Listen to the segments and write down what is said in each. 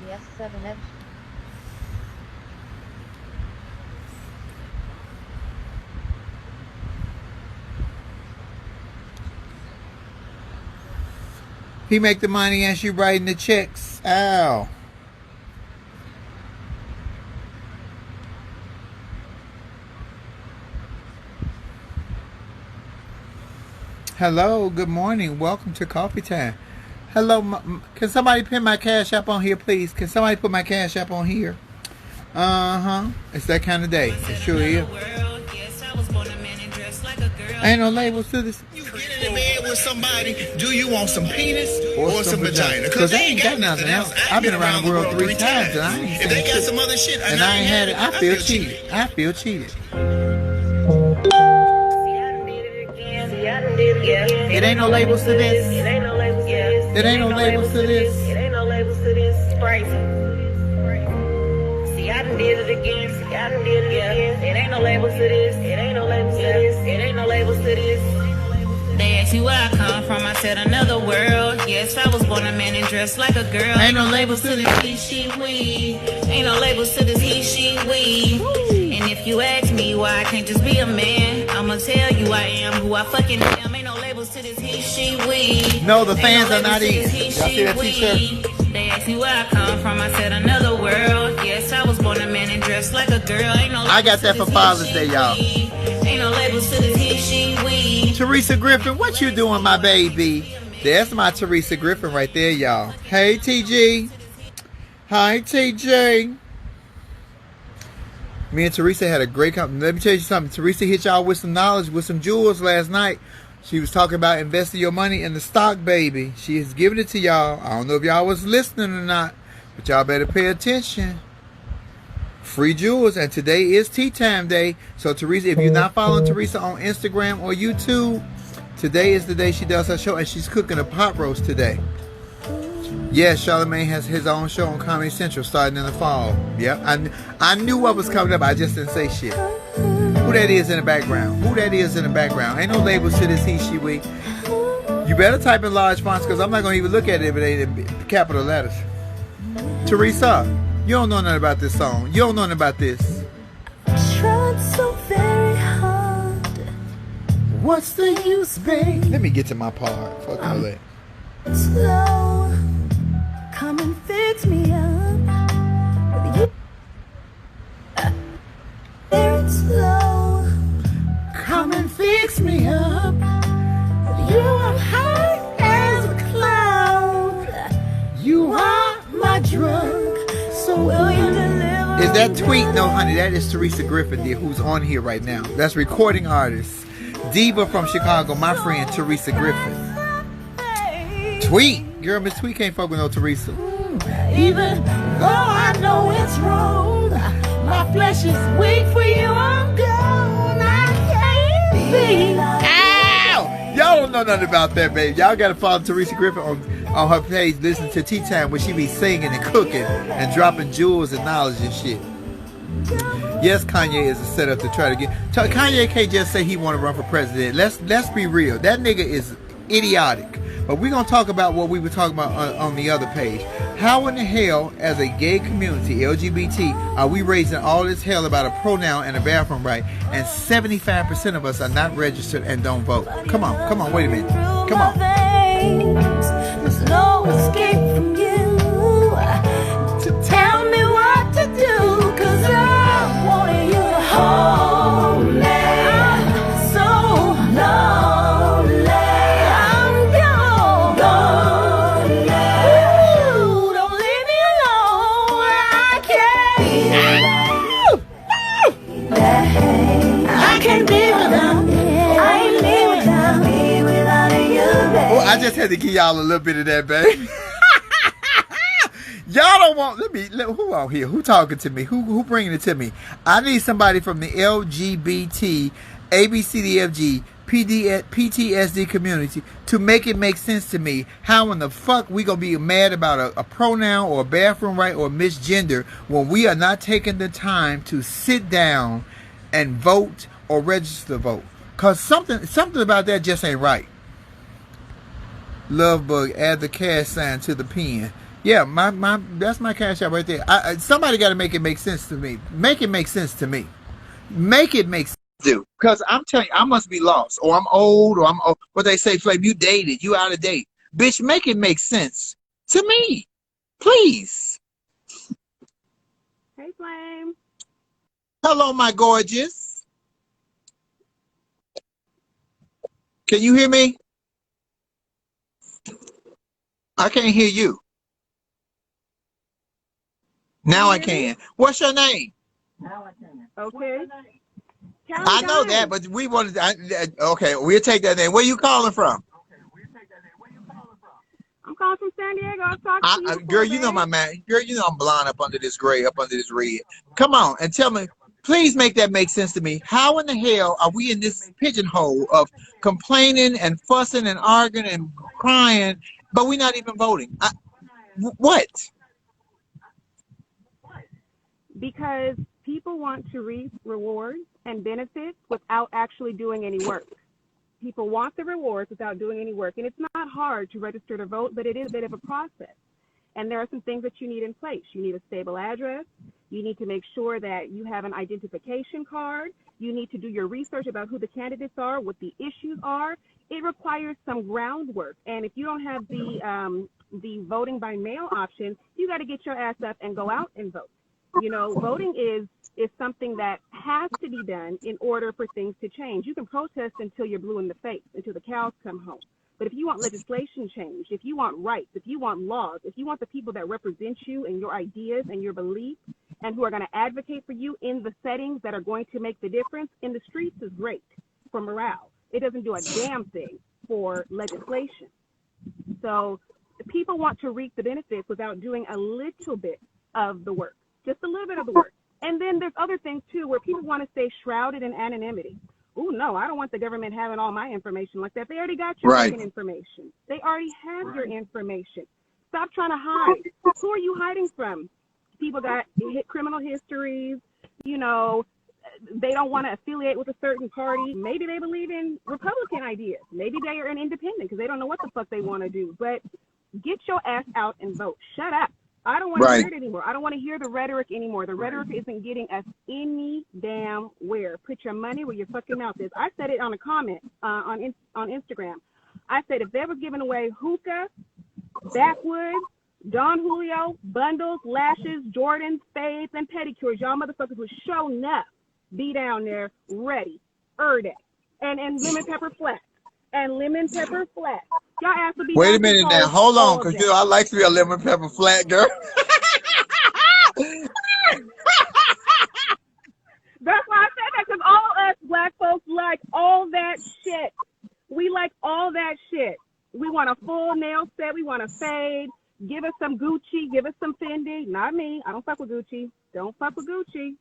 Yes, 7 inch. He make the money and she writing the checks. Ow. Hello, good morning. Welcome to Coffee Time. Hello, can somebody pin my Cash App on here, please? Can somebody put my Cash App on here? It's that kind of day. It sure is. Ain't no labels to this. You get in the bed with somebody, do you want some penis or some vagina? Because they ain't got nothing else. I've been around the world 3 times and I ain't if they got some other shit and I ain't had it, I feel cheated. I feel cheated. It ain't no labels to this. It ain't no labels to this. It ain't no labels to this. It ain't no labels to this. Crazy. See, I done did it again. See, I done did it again. It ain't no labels to this. It ain't no labels to this. It ain't no labels to this. They asked me where I come from, I said another world. Yes, I was born a man and dressed like a girl. Ain't no labels to this. He, she, we. Ain't no labels to this. He, she, we. And if you ask me why I can't just be a man, I'ma tell you I am who I fucking am. Ain't no labels to this. He, she, we. No, the fans are not in. Y'all see that t-shirt? They asked me where I come from, I said another world. Yes, I was born a man and dressed like a girl. Ain't no I got that for Father's Day, y'all. Ain't no labels to this. He, she, we. Teresa Griffin, what you doing, my baby? There's my Teresa Griffin right there, y'all. Hey, TG. Hi, TJ. Me and Teresa had a great conversation. Let me tell you something. Teresa hit y'all with some knowledge, with some jewels last night. She was talking about investing your money in the stock, baby. She is giving it to y'all. I don't know if y'all was listening or not, but y'all better pay attention. Free jewels, and today is tea time day. So Teresa, if you're not following Teresa on Instagram or YouTube, today is the day she does her show, and she's cooking a pot roast today. Yes, Charlamagne has his own show on Comedy Central starting in the fall. Yep, I knew what was coming up. I just didn't say shit. Who that is in the background? Who that is in the background? Ain't no labels to this he, she, we. You better type in large fonts because I'm not going to even look at it if it ain't in capital letters. Teresa, you don't know nothing about this song. You don't know nothing about this. Tried so very hard. What's the use, babe? Let me get to my part. Fuck all that. Slow. Come and fix me up. With you. Very slow. Come and fix me up. With you I'm high as a cloud. You are my drug. So will you deliver? Is that tweet? No, honey, that is Teresa Griffin, dear, who's on here right now. That's recording artist. Diva from Chicago, my friend Teresa Griffin. Tweet. Girl, Miss Tweet can't fuck with no Teresa. Even though I know it's wrong, my flesh is weak for you. I'm gone. I can't be. Ow! Y'all don't know nothing about that, baby. Y'all gotta follow Teresa Griffin on her page. Listen to Tea Time where she be singing and cooking and dropping jewels and knowledge and shit. Yes, Kanye is a setup to try to get. Kanye can't just say he want to run for president. Let's be real. That nigga is idiotic. But we're going to talk about what we were talking about on the other page. How in the hell, as a gay community, LGBT, are we raising all this hell about a pronoun and a bathroom right, and 75% of us are not registered and don't vote? Come on, wait a minute. Come on. There's no escape from you. To tell me what to do, 'cause I wanted you to hold me. So lonely. I just had to give y'all a little bit of that, baby. Y'all don't want. Who out here? Who talking to me? Who bringing it to me? I need somebody from the LGBT, ABCDFG, PTSD community to make it make sense to me. How in the fuck we gonna be mad about a pronoun or a bathroom right or misgender when we are not taking the time to sit down and vote or register to vote? Cause something about that just ain't right. Lovebug, add the cash sign to the pen. Yeah, my that's my cash out right there. Somebody got to make it make sense to me. Make it make sense to me. Make it make sense. Do because I'm telling you, I must be lost, or I'm old, or I'm old. What they say, Flame, you dated, you out of date, bitch. Make it make sense to me, please. Hey, Flame. Hello, my gorgeous. Can you hear me? I can't hear you. Now I can. What's your name? Okay. I know that, but we wanted. Okay, we'll take that name. Where you calling from? I'm calling from San Diego. I was talking to you Girl, before, you know babe. my man. Girl, you know I'm blind up under this gray, up under this red. Come on and tell me, please make that make sense to me. How in the hell are we in this pigeonhole of complaining and fussing and arguing and crying, but we're not even voting? What? Because people want to reap rewards and benefits without actually doing any work. People want the rewards without doing any work. And it's not hard to register to vote, but it is a bit of a process. And there are some things that you need in place. You need a stable address. You need to make sure that you have an identification card. You need to do your research about who the candidates are, what the issues are. It requires some groundwork. And if you don't have the voting by mail option, you got to get your ass up and go out and vote. You know, voting is something that has to be done in order for things to change. You can protest until you're blue in the face, until the cows come home. But if you want legislation change, if you want rights, if you want laws, if you want the people that represent you and your ideas and your beliefs and who are going to advocate for you in the settings that are going to make the difference, in the streets is great for morale. It doesn't do a damn thing for legislation. So people want to reap the benefits without doing a little bit of the work. Just a little bit of the work. And then there's other things, too, where people want to stay shrouded in anonymity. Oh, no, I don't want the government having all my information like that. They already got your fucking information. They already have your information. Stop trying to hide. Who are you hiding from? People got criminal histories. You know, they don't want to affiliate with a certain party. Maybe they believe in Republican ideas. Maybe they are an independent because they don't know what the fuck they want to do. But get your ass out and vote. Shut up. I don't want to hear it anymore. I don't want to hear the rhetoric anymore. The rhetoric isn't getting us any damn where. Put your money where your fucking mouth is. I said it on a comment on Instagram. I said if they were giving away hookah, backwoods, Don Julio, bundles, lashes, Jordans, fades, and pedicures, y'all motherfuckers would show enough be down there ready, day, and lemon pepper flat. And lemon pepper flat. Y'all asked to be. Wait a minute now. Hold on, because you know I like to be a lemon pepper flat, girl. That's why I said that, because all us black folks like all that shit. We like all that shit. We want a full nail set. We want a fade. Give us some Gucci. Give us some Fendi. Not me. I don't fuck with Gucci. Don't fuck with Gucci.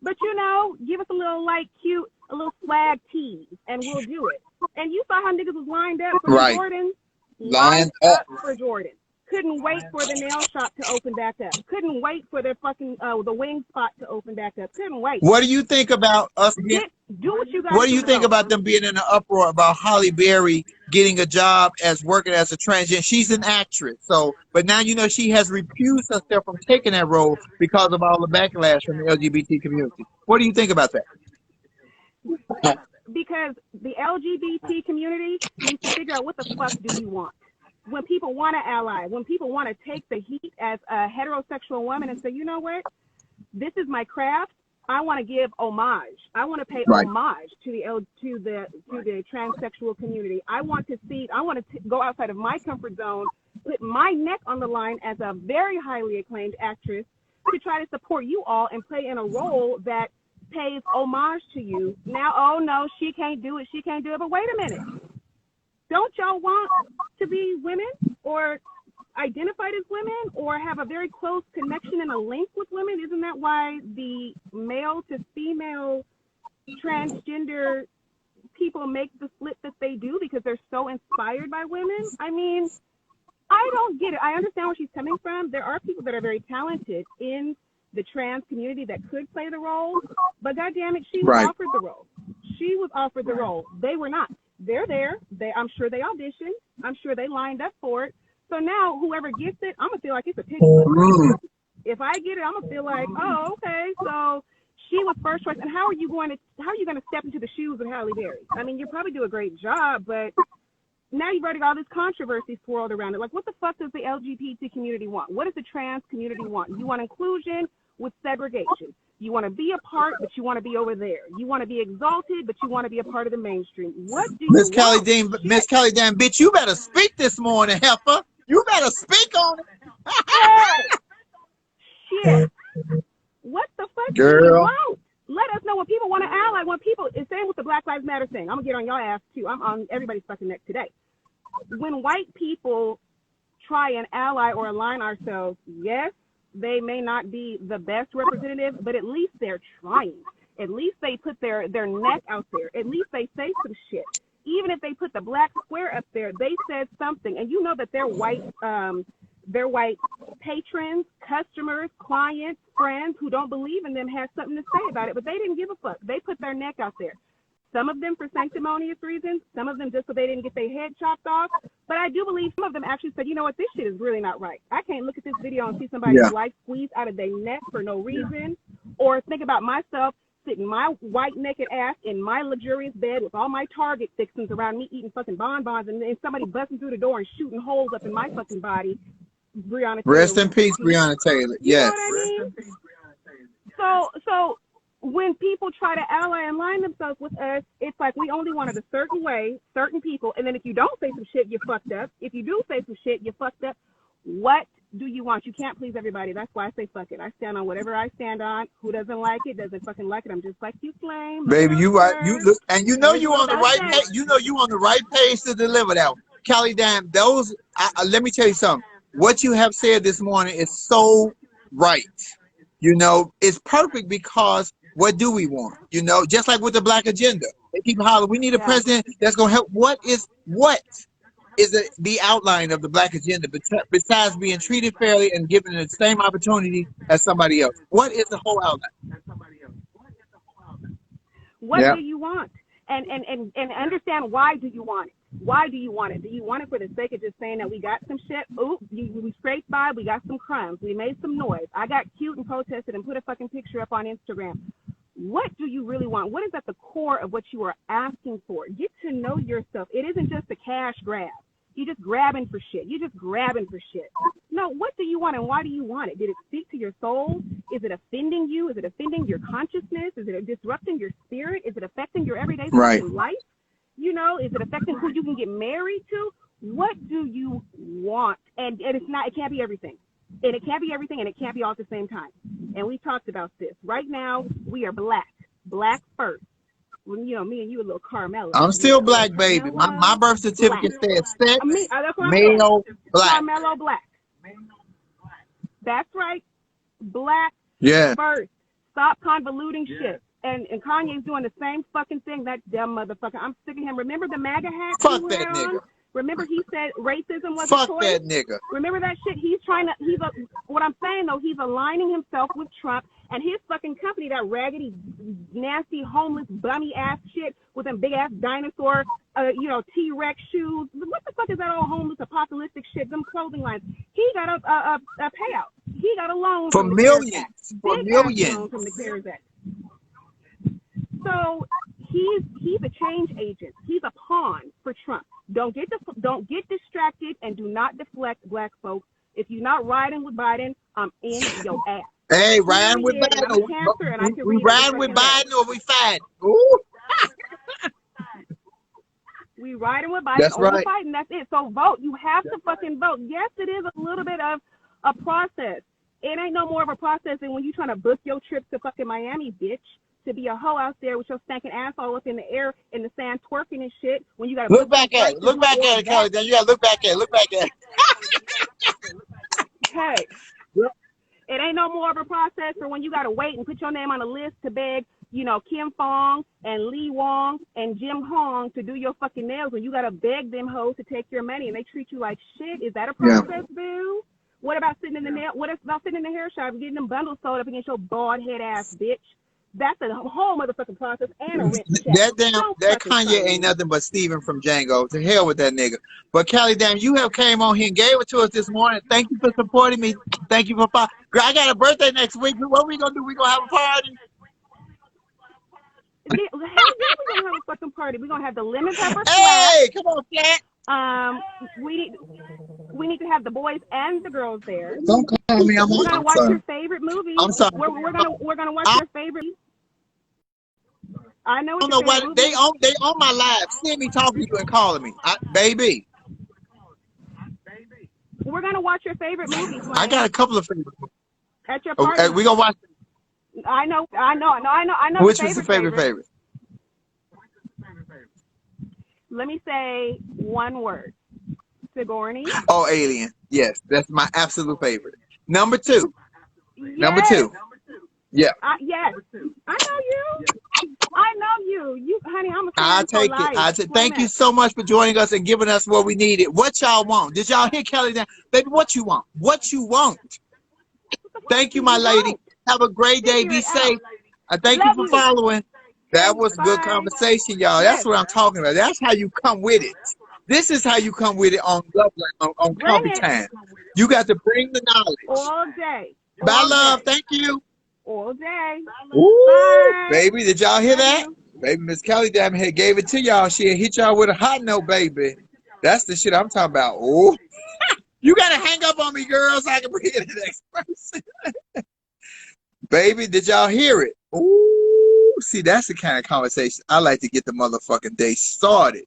But, you know, give us a little, like, cute, a little swag tease, and we'll do it. And you saw how niggas was lined up for Jordan. Lined up for Jordan. Couldn't wait for the nail shop to open back up. Couldn't wait for their fucking the wing spot to open back up. Couldn't wait. What do you think about us? Do what you got. What do you think about them being in an uproar about Halle Berry getting a job as working as a transgender? She's an actress, so but now you know she has refused herself from taking that role because of all the backlash from the LGBT community. What do you think about that? Because the LGBT community needs to figure out what the fuck do you want. When people want to ally, when people want to take the heat as a heterosexual woman and say, you know what, this is my craft. I want to give homage. I want to pay homage to the transsexual community. I want to go outside of my comfort zone, put my neck on the line as a very highly acclaimed actress to try to support you all and play in a role that pays homage to you. Now, oh no, she can't do it. She can't do it. But wait a minute. Don't y'all want to be women or identified as women or have a very close connection and a link with women? Isn't that why the male to female transgender people make the split that they do, because they're so inspired by women? I mean, I don't get it. I understand where she's coming from. There are people that are very talented in the trans community that could play the role, but goddamn it, she was offered the role. She was offered the role. They were not. They're there. I'm sure they auditioned. I'm sure they lined up for it. So now whoever gets it, I'm gonna feel like it's a picture. If I get it, I'm gonna feel like, oh, okay, so she was first choice. And how are you going to step into the shoes of Halle Berry? I mean, you probably do a great job, but now you've already got all this controversy swirled around it. Like, what the fuck does the LGBT community want? What does the trans community want? You want inclusion with segregation. You want to be a part, but you want to be over there. You want to be exalted, but you want to be a part of the mainstream. What do you Miss Kelly want? Dean, Miss Kelly Dean, bitch, you better speak this morning, heifer. You better speak on it. Shit. What the fuck do you want? Let us know when people want to ally. When people, it's same with the Black Lives Matter thing. I'm gonna get on your ass too. I'm on everybody's fucking neck today. When white people try and ally or align ourselves, yes, they may not be the best representative, but at least they're trying. At least they put their neck out there. At least they say some shit. Even if they put the black square up there, they said something. And you know that their white patrons, customers, clients, friends who don't believe in them had something to say about it, but they didn't give a fuck. They put their neck out there. Some of them for sanctimonious reasons, some of them just so they didn't get their head chopped off. But I do believe some of them actually said, you know what, this shit is really not right. I can't look at this video and see somebody's life squeezed out of their neck for no reason, or think about myself sitting my white naked ass in my luxurious bed with all my Target fixings around me eating fucking bonbons, and then somebody busting through the door and shooting holes up in my fucking body. Breonna Taylor. Rest in peace, Breonna Taylor. Yes. You know what I mean? So when people try to ally and line themselves with us, it's like we only wanted a certain way, certain people, and then if you don't say some shit, you're fucked up. If you do say some shit, you're fucked up. What do you want? You can't please everybody. That's why I say fuck it. I stand on whatever I stand on. Who doesn't like it doesn't fucking like it. I'm just like you, Flame. Baby, you right. You look, and you know you on the right page. You know you on the right page to deliver that one. Kelly, damn, those. Let me tell you something. What you have said this morning is so right. You know, it's perfect because what do we want? You know, just like with the black agenda, they keep hollering, we need a president that's going to help. What is the outline of the black agenda besides being treated fairly and given the same opportunity as somebody else? What is the whole outline? What do you want? And understand, why do you want it? Why do you want it? Do you want it for the sake of just saying that we got some shit? Ooh, we scraped by, we got some crumbs, we made some noise. I got cute and protested and put a fucking picture up on Instagram. What do you really want? What is at the core of what you are asking for? Get to know yourself. It isn't just a cash grab. You're just grabbing for shit. You're just grabbing for shit. No, what do you want and why do you want it? Did it speak to your soul? Is it offending you? Is it offending your consciousness? Is it disrupting your spirit? Is it affecting your everyday life? You know, is it affecting who you can get married to? What do you want? And it's not, it can't be everything. And it can't be everything, and it can't be all at the same time. And we talked about this. Right now, we are black first. When, you know, me and you a little Carmelo. I'm still black, baby. My birth certificate says sex, male, black. Carmelo black. That's right. Black first. Stop convoluting shit. And Kanye's doing the same fucking thing. That dumb motherfucker. I'm sick of him. Remember the MAGA hat? Fuck that nigga. Remember he said racism was Fuck a choice? That nigga. Remember that shit? What I'm saying though, he's aligning himself with Trump and his fucking company, that raggedy, nasty, homeless, bummy ass shit with them big ass dinosaur, T-Rex shoes. What the fuck is that all homeless apocalyptic shit? Them clothing lines. He got a payout. He got a loan for millions. For millions. Loan from the CARES Act. So he's a change agent. He's a pawn for Trump. Don't get distracted and do not deflect black folks. If you're not riding with Biden, I'm in your ass. Hey, riding with Biden. We riding with Biden or we fighting? Ooh. We riding with Biden. That's right. Fighting. That's it. So vote. You have to fucking vote. Yes, it is a little bit of a process. It ain't no more of a process than when you trying to book your trip to fucking Miami, bitch. To be a hoe out there with your stinking asshole up in the air in the sand twerking and shit. When you gotta look back at it. Look back at it, Kelly. Then you gotta look back at it. Look back at it. Hey, it ain't no more of a process for when you gotta wait and put your name on a list to beg, Kim Fong and Lee Wong and Jim Hong to do your fucking nails. When you gotta beg them hoes to take your money and they treat you like shit. Is that a process, boo? What about sitting in the hair shop and getting them bundles sold up against your bald head ass bitch? That's a whole motherfucking process and a rent check. That Kanye ain't nothing but Steven from Django. To hell with that nigga. But Kelly, damn, you have came on here and gave it to us this morning. Thank you for supporting me. Thank you for girl, I got a birthday next week. What we gonna do? We gonna have a party? Hell yeah, we're gonna have a fucking party. We're gonna have the lemon pepper slap. Hey, come on, Flat. We need to have the boys and the girls there. Don't call me. We're gonna watch your favorite movie. I'm sorry. We're gonna watch your favorite. I know. I don't know why they on my live. See me talking to you and calling me, baby. We're gonna watch your favorite movies. I got a couple of favorite movies. At your party. We gonna watch. I know. Which was the favorite? Let me say one word. Sigourney. Oh, Alien. Yes, that's my absolute favorite. Number 2. Yes. Number 2. Yeah. Yes. I know you. I know you. You, honey, I'm a fan. I'll take it. Thank you so much for joining us and giving us what we needed. What y'all want? Did y'all hear Kelly down? Baby, what you want? What you want? Thank you, my lady. Have a great day. Be safe. I thank you for following. That was good conversation, y'all. That's what I'm talking about. That's how you come with it. This is how you come with it on Coffee Time. You got to bring the knowledge. All day. Bye, love. Thank you. All day. Ooh, baby, did y'all hear that? Baby, Miss Kelly damn here gave it to y'all. She hit y'all with a hot note, baby. That's the shit I'm talking about. Ooh. You got to hang up on me, girl, so I can bring it to the next person. Baby, did y'all hear it? Ooh, see, that's the kind of conversation I like to get the motherfucking day started.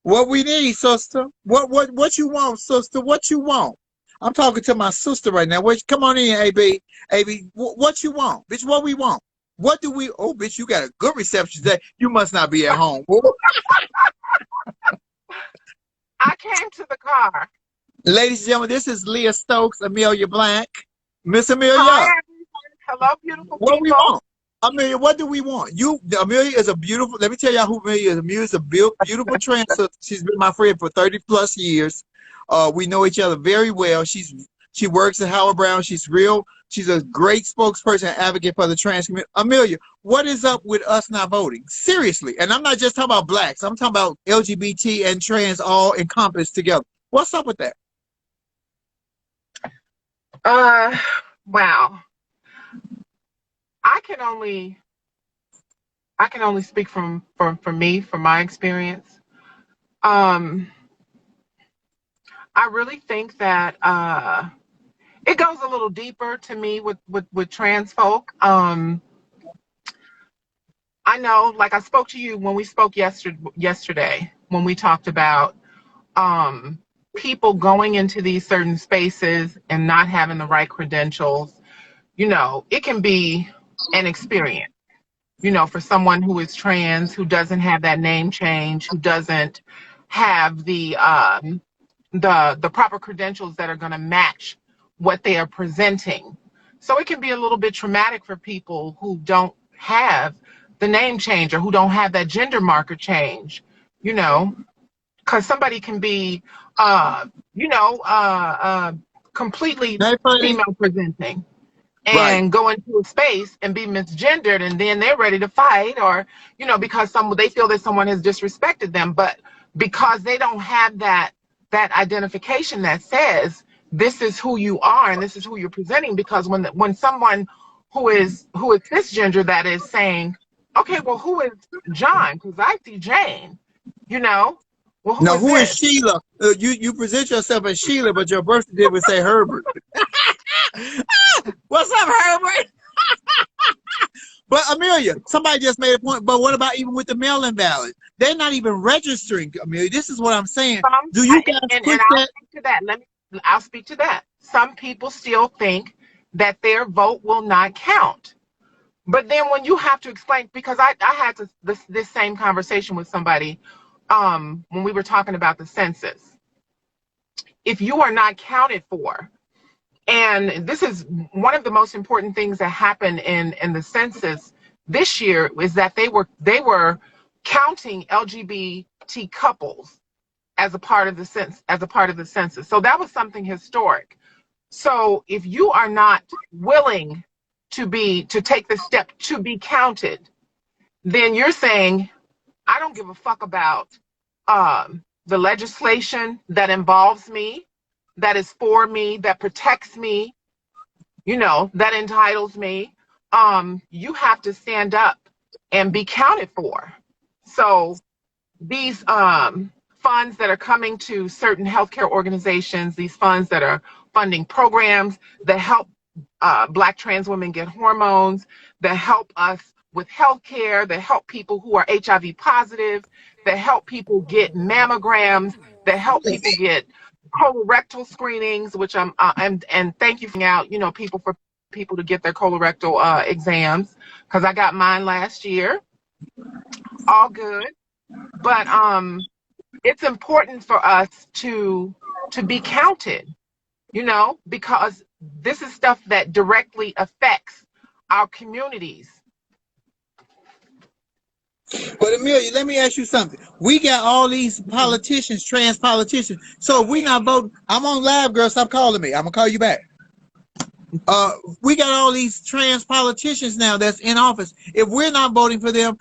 What we need, sister? What you want, sister? What you want? I'm talking to my sister right now. Come on in, AB. AB, what you want? Bitch, what we want? What do we... Oh, bitch, you got a good reception today. You must not be at home. I came to the car. Ladies and gentlemen, this is Leah Stokes, Amelia Blank. Miss Amelia. Hi, hello, beautiful people. What we want? Amelia, what do we want? Amelia is a beautiful... Let me tell y'all who Amelia is. Amelia is a beautiful trans sister. She's been my friend for 30-plus years. We know each other very well. She works at Howard Brown. She's a great spokesperson and advocate for the trans community. Amelia, what is up with us not voting? Seriously. And I'm not just talking about blacks. I'm talking about LGBT and trans all encompassed together. What's up with that? Wow. I can only speak from me, from my experience. I really think that it goes a little deeper to me with trans folk. I know, like I spoke to you when we spoke yesterday, when we talked about people going into these certain spaces and not having the right credentials. You know, it can be an experience, you know, for someone who is trans, who doesn't have that name change, who doesn't have the proper credentials that are going to match what they are presenting. So it can be a little bit traumatic for people who don't have the name change or who don't have that gender marker change, you know, because somebody can be, completely female presenting and go into a space and be misgendered, and then they're ready to fight, or, you know, because they feel that someone has disrespected them, but because they don't have that identification that says this is who you are and this is who you're presenting. Because when someone who is cisgender that is saying, okay, well, who is John? Because I see Jane, you know. Well, who is Sheila? You present yourself as Sheila, but your birth certificate would say Herbert. What's up, Herbert? But Amelia, somebody just made a point. But what about even with the mail-in ballot? They're not even registering, Amelia. This is what I'm saying. Do you guys put that? I'll speak to that. Some people still think that their vote will not count. But then when you have to explain, because I had this same conversation with somebody when we were talking about the census. If you are not counted for, and this is one of the most important things that happened in the census this year, is that they were counting LGBT couples as a part of the census. So that was something historic. So if you are not willing to take the step to be counted, then you're saying, I don't give a fuck about the legislation that involves me, that is for me, that protects me, you know, that entitles me. You have to stand up and be counted for. So these funds that are coming to certain healthcare organizations, these funds that are funding programs that help Black trans women get hormones, that help us with healthcare, that help people who are HIV positive, that help people get mammograms, that help people get colorectal screenings, which and thank you for out, you know, for people to get their colorectal exams, because I got mine last year. All good. But it's important for us to be counted, you know, because this is stuff that directly affects our communities. But Amelia, let me ask you something. We got all these politicians, trans politicians. So if we not voting, I'm on live, girl. Stop calling me. I'm gonna call you back. We got all these trans politicians now that's in office. If we're not voting for them,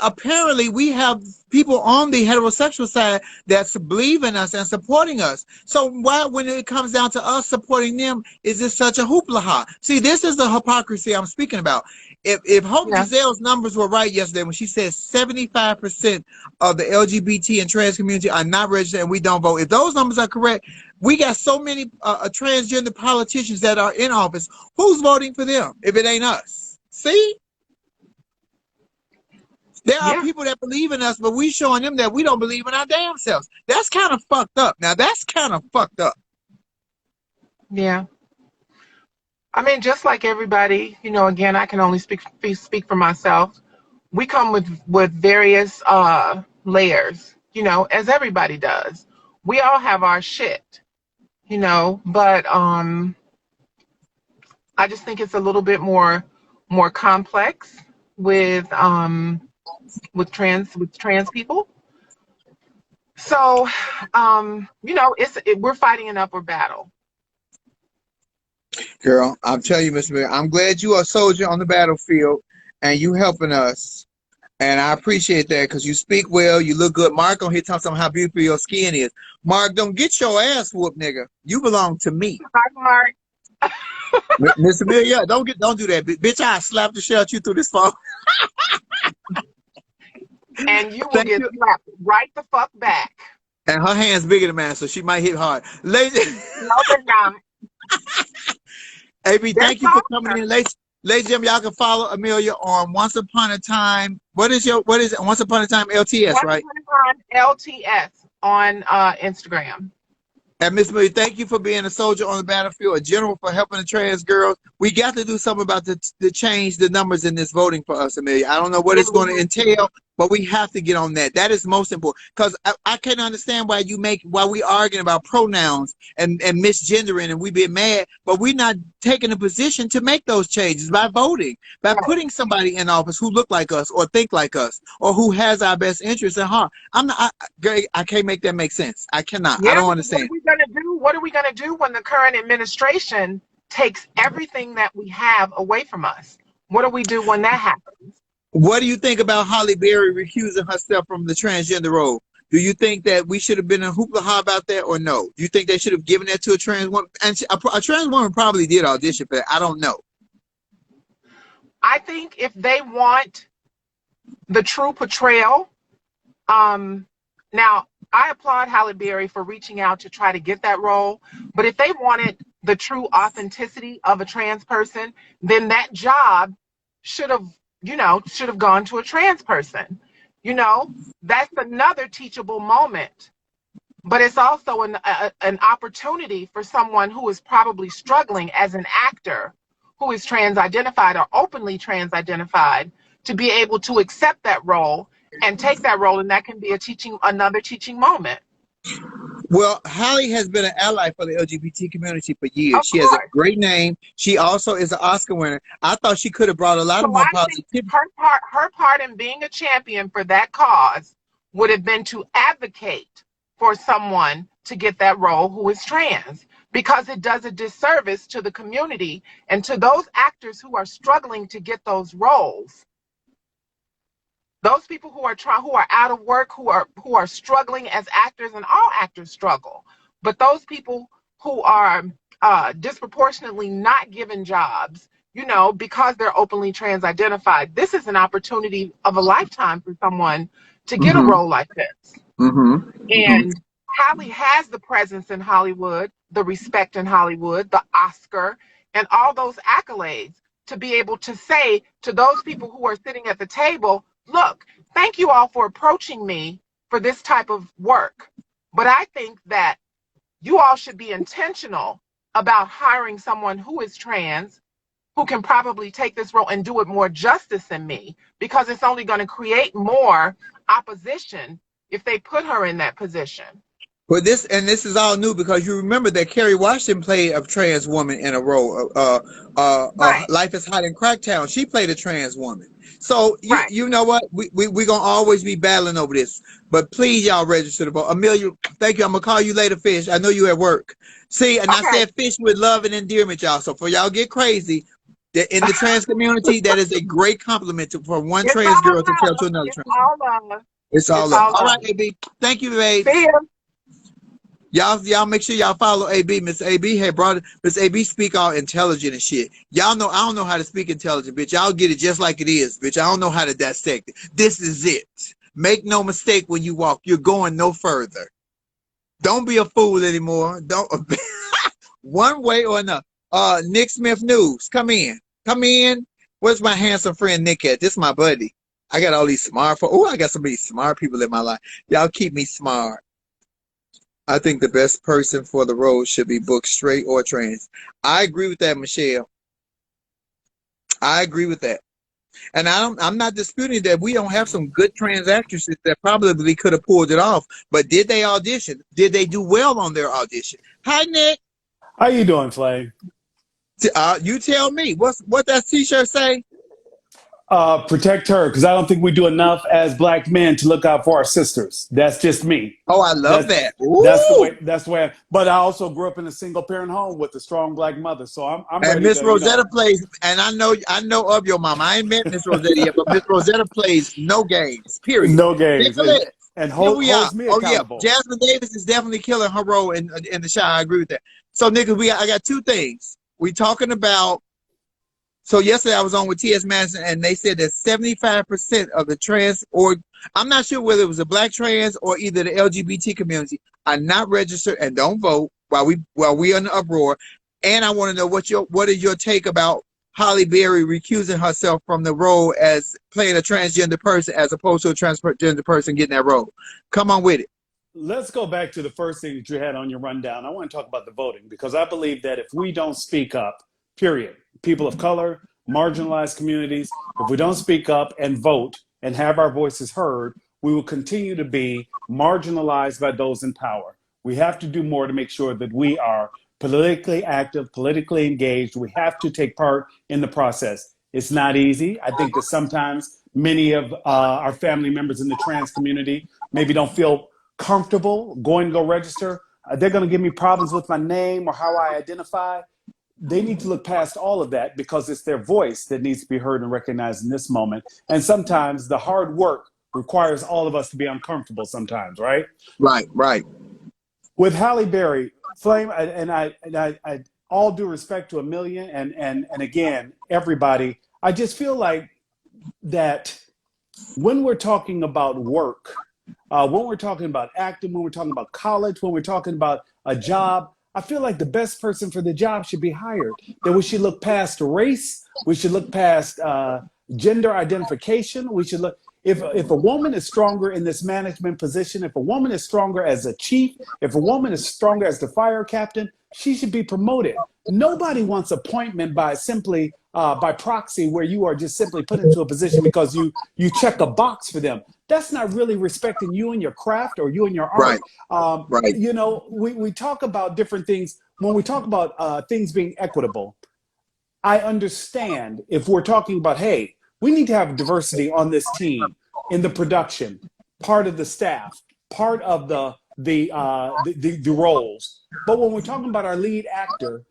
apparently we have people on the heterosexual side that's believing us and supporting us. So why, when it comes down to us supporting them, is this such a hoopla? See, this is the hypocrisy I'm speaking about. If Hope Giselle's numbers were right yesterday when she said 75% of the LGBT and trans community are not registered and we don't vote, if those numbers are correct, we got so many transgender politicians that are in office. Who's voting for them if it ain't us? See? There are people that believe in us, but we showing them that we don't believe in our damn selves. That's kind of fucked up. Now, that's kind of fucked up. Yeah. I mean, just like everybody, you know, again, I can only speak for myself. We come with various layers, you know, as everybody does. We all have our shit, you know, but I just think it's a little bit more complex with trans people. So, you know, we're fighting an upward battle. Girl, I'm telling you, Miss Mary, I'm glad you are a soldier on the battlefield and you helping us. And I appreciate that because you speak well, you look good. Mark on here talking about how beautiful your skin is. Mark, don't get your ass whooped, nigga. You belong to me. Hi, Mark. Miss Amelia, don't do that. Bitch, I slap the shit out you through this phone. And you will get slapped right the fuck back. And her hand's bigger than mine, so she might hit hard. Ladies. No, they're not. AB, thank you for coming in. Ladies and gentlemen, y'all can follow Amelia on Once Upon a Time. What is it? Once Upon a Time LTS, right? Once Upon a Time LTS on Instagram. And Miss Amelia, thank you for being a soldier on the battlefield, a general for helping the trans girls. We got to do something about the change the numbers in this voting for us, Amelia. I don't know what it's going to entail, but we have to get on that. That is most important, because I can't understand why we arguing about pronouns and misgendering and we be mad, but we're not taking a position to make those changes by voting, by putting somebody in office who look like us or think like us or who has our best interests at heart. I can't make that make sense. I cannot. I don't understand. What are we gonna do when the current administration takes everything that we have away from us? What do we do when that happens? What do you think about Halle Berry recusing herself from the transgender role? Do you think that we should have been in hoopla about that or no? Do you think they should have given that to a trans woman? And a trans woman probably did audition for that. I don't know. I think if they want the true portrayal, now I applaud Halle Berry for reaching out to try to get that role, but if they wanted the true authenticity of a trans person, then that job should have gone to a trans person. You know, that's another teachable moment. But it's also an opportunity for someone who is probably struggling as an actor who is trans-identified or openly trans-identified to be able to accept that role and take that role, and that can be another teaching moment. Well, Halle has been an ally for the LGBT community for years. She has a great name. She also is an Oscar winner. I thought she could have brought a lot of more positivity. Her part in being a champion for that cause would have been to advocate for someone to get that role who is trans. because it does a disservice to the community and to those actors who are struggling to get those roles. Those people who are out of work, who are struggling as actors, and all actors struggle. But those people who are disproportionately not given jobs, you know, because they're openly trans identified, this is an opportunity of a lifetime for someone to get a role like this. And Halle has the presence in Hollywood, the respect in Hollywood, the Oscar, and all those accolades to be able to say to those people who are sitting at the table, look, thank you all for approaching me for this type of work. But I think that you all should be intentional about hiring someone who is trans, who can probably take this role and do it more justice than me, because it's only going to create more opposition if they put her in that position. Well, this is all new, because you remember that Kerry Washington played a trans woman in a role. Right. Life is Hot in Cracktown. She played a trans woman. So Right. you know what? We gonna always be battling over this. But please, y'all register to vote. Amelia, thank you. I'm gonna call you later, Fish. I know you at work. See, and I said Fish with love and endearment, y'all. So for y'all get crazy, in the trans community, that is a great compliment for one trans girl to tell to another trans. It's all love. All right, AB. Thank you, babe. See ya. Y'all make sure y'all follow AB. Miss AB had brought it. Miss AB speak all intelligent and shit. Y'all know I don't know how to speak intelligent, bitch. Y'all get it just like it is, bitch. I don't know how to dissect it. This is it. Make no mistake when you walk. You're going no further. Don't be a fool anymore. Don't one way or another. Nick Smith News. Come in. Come in. Where's my handsome friend Nick at? This is my buddy. I got all these smart folks. Oh, I got some of these smart people in my life. Y'all keep me smart. I think the best person for the role should be booked straight or trans. I agree with that, Michelle. I agree with that. And I'm not disputing that we don't have some good trans actresses that probably could have pulled it off. But did they audition? Did they do well on their audition? Hi, Nick. How you doing, Flame? You tell me. What that T-shirt say? Protect her, because I don't think we do enough as black men to look out for our sisters. That's just me. Oh, I love that. That's the way. But I also grew up in a single parent home with a strong black mother, so I'm and ready. Miss Rosetta plays, and I know of your mama. I ain't met Miss Rosetta yet, but Miss Rosetta plays no games. Period. No games. Nicolette, And holds me accountable. Yeah, Jasmine Davis is definitely killing her role in the show. I agree with that. So, nigga, I got two things. We talking about. So yesterday I was on with T.S. Madison, and they said that 75% of the trans, or I'm not sure whether it was a black trans or either the LGBT community, are not registered and don't vote while we are in the uproar. And I want to know what is your take about Halle Berry recusing herself from the role as playing a transgender person as opposed to a transgender person getting that role. Come on with it. Let's go back to the first thing that you had on your rundown. I want to talk about the voting, because I believe that if we don't speak up, period, people of color, marginalized communities, if we don't speak up and vote and have our voices heard, we will continue to be marginalized by those in power. We have to do more to make sure that we are politically active, politically engaged. We have to take part in the process. It's not easy. I think that sometimes many of our family members in the trans community maybe don't feel comfortable going to go register. They're going to give me problems with my name or how I identify. They need to look past all of that, because it's their voice that needs to be heard and recognized in this moment. And sometimes the hard work requires all of us to be uncomfortable sometimes, right? Right. With Halle Berry, Flame, and I all due respect to Amelia and again, everybody, I just feel like that when we're talking about work, when we're talking about acting, when we're talking about college, when we're talking about a job, I feel like the best person for the job should be hired. That we should look past race. We should look past gender identification. We should look, if a woman is stronger in this management position, if a woman is stronger as a chief, if a woman is stronger as the fire captain, she should be promoted. Nobody wants appointment by simply by proxy, where you are just simply put into a position because you check a box for them. That's not really respecting you and your craft or you and your art. Right. You know, we talk about different things. When we talk about things being equitable, I understand if we're talking about, hey, we need to have diversity on this team, in the production, part of the staff, part of the roles. But when we're talking about our lead actor,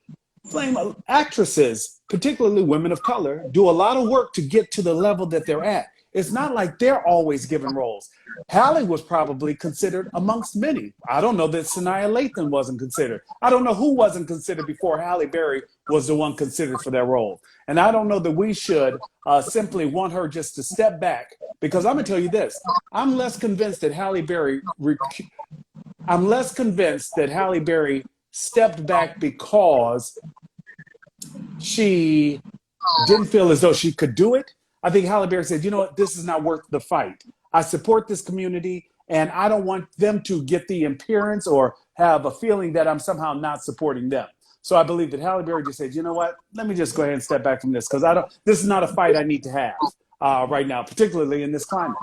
flame actresses, particularly women of color, do a lot of work to get to the level that they're at. It's not like they're always given roles. Halle was probably considered amongst many. I don't know that Sanaa Lathan wasn't considered. I don't know who wasn't considered before Halle Berry was the one considered for that role. And I don't know that we should simply want her just to step back, because I'm going to tell you this. I'm less convinced that Halle Berry stepped back because she didn't feel as though she could do it. I think Halle Berry said, you know what, this is not worth the fight. I support this community, and I don't want them to get the appearance or have a feeling that I'm somehow not supporting them. So I believe that Halle Berry just said, you know what, let me just go ahead and step back from this, because this is not a fight I need to have right now, particularly in this climate.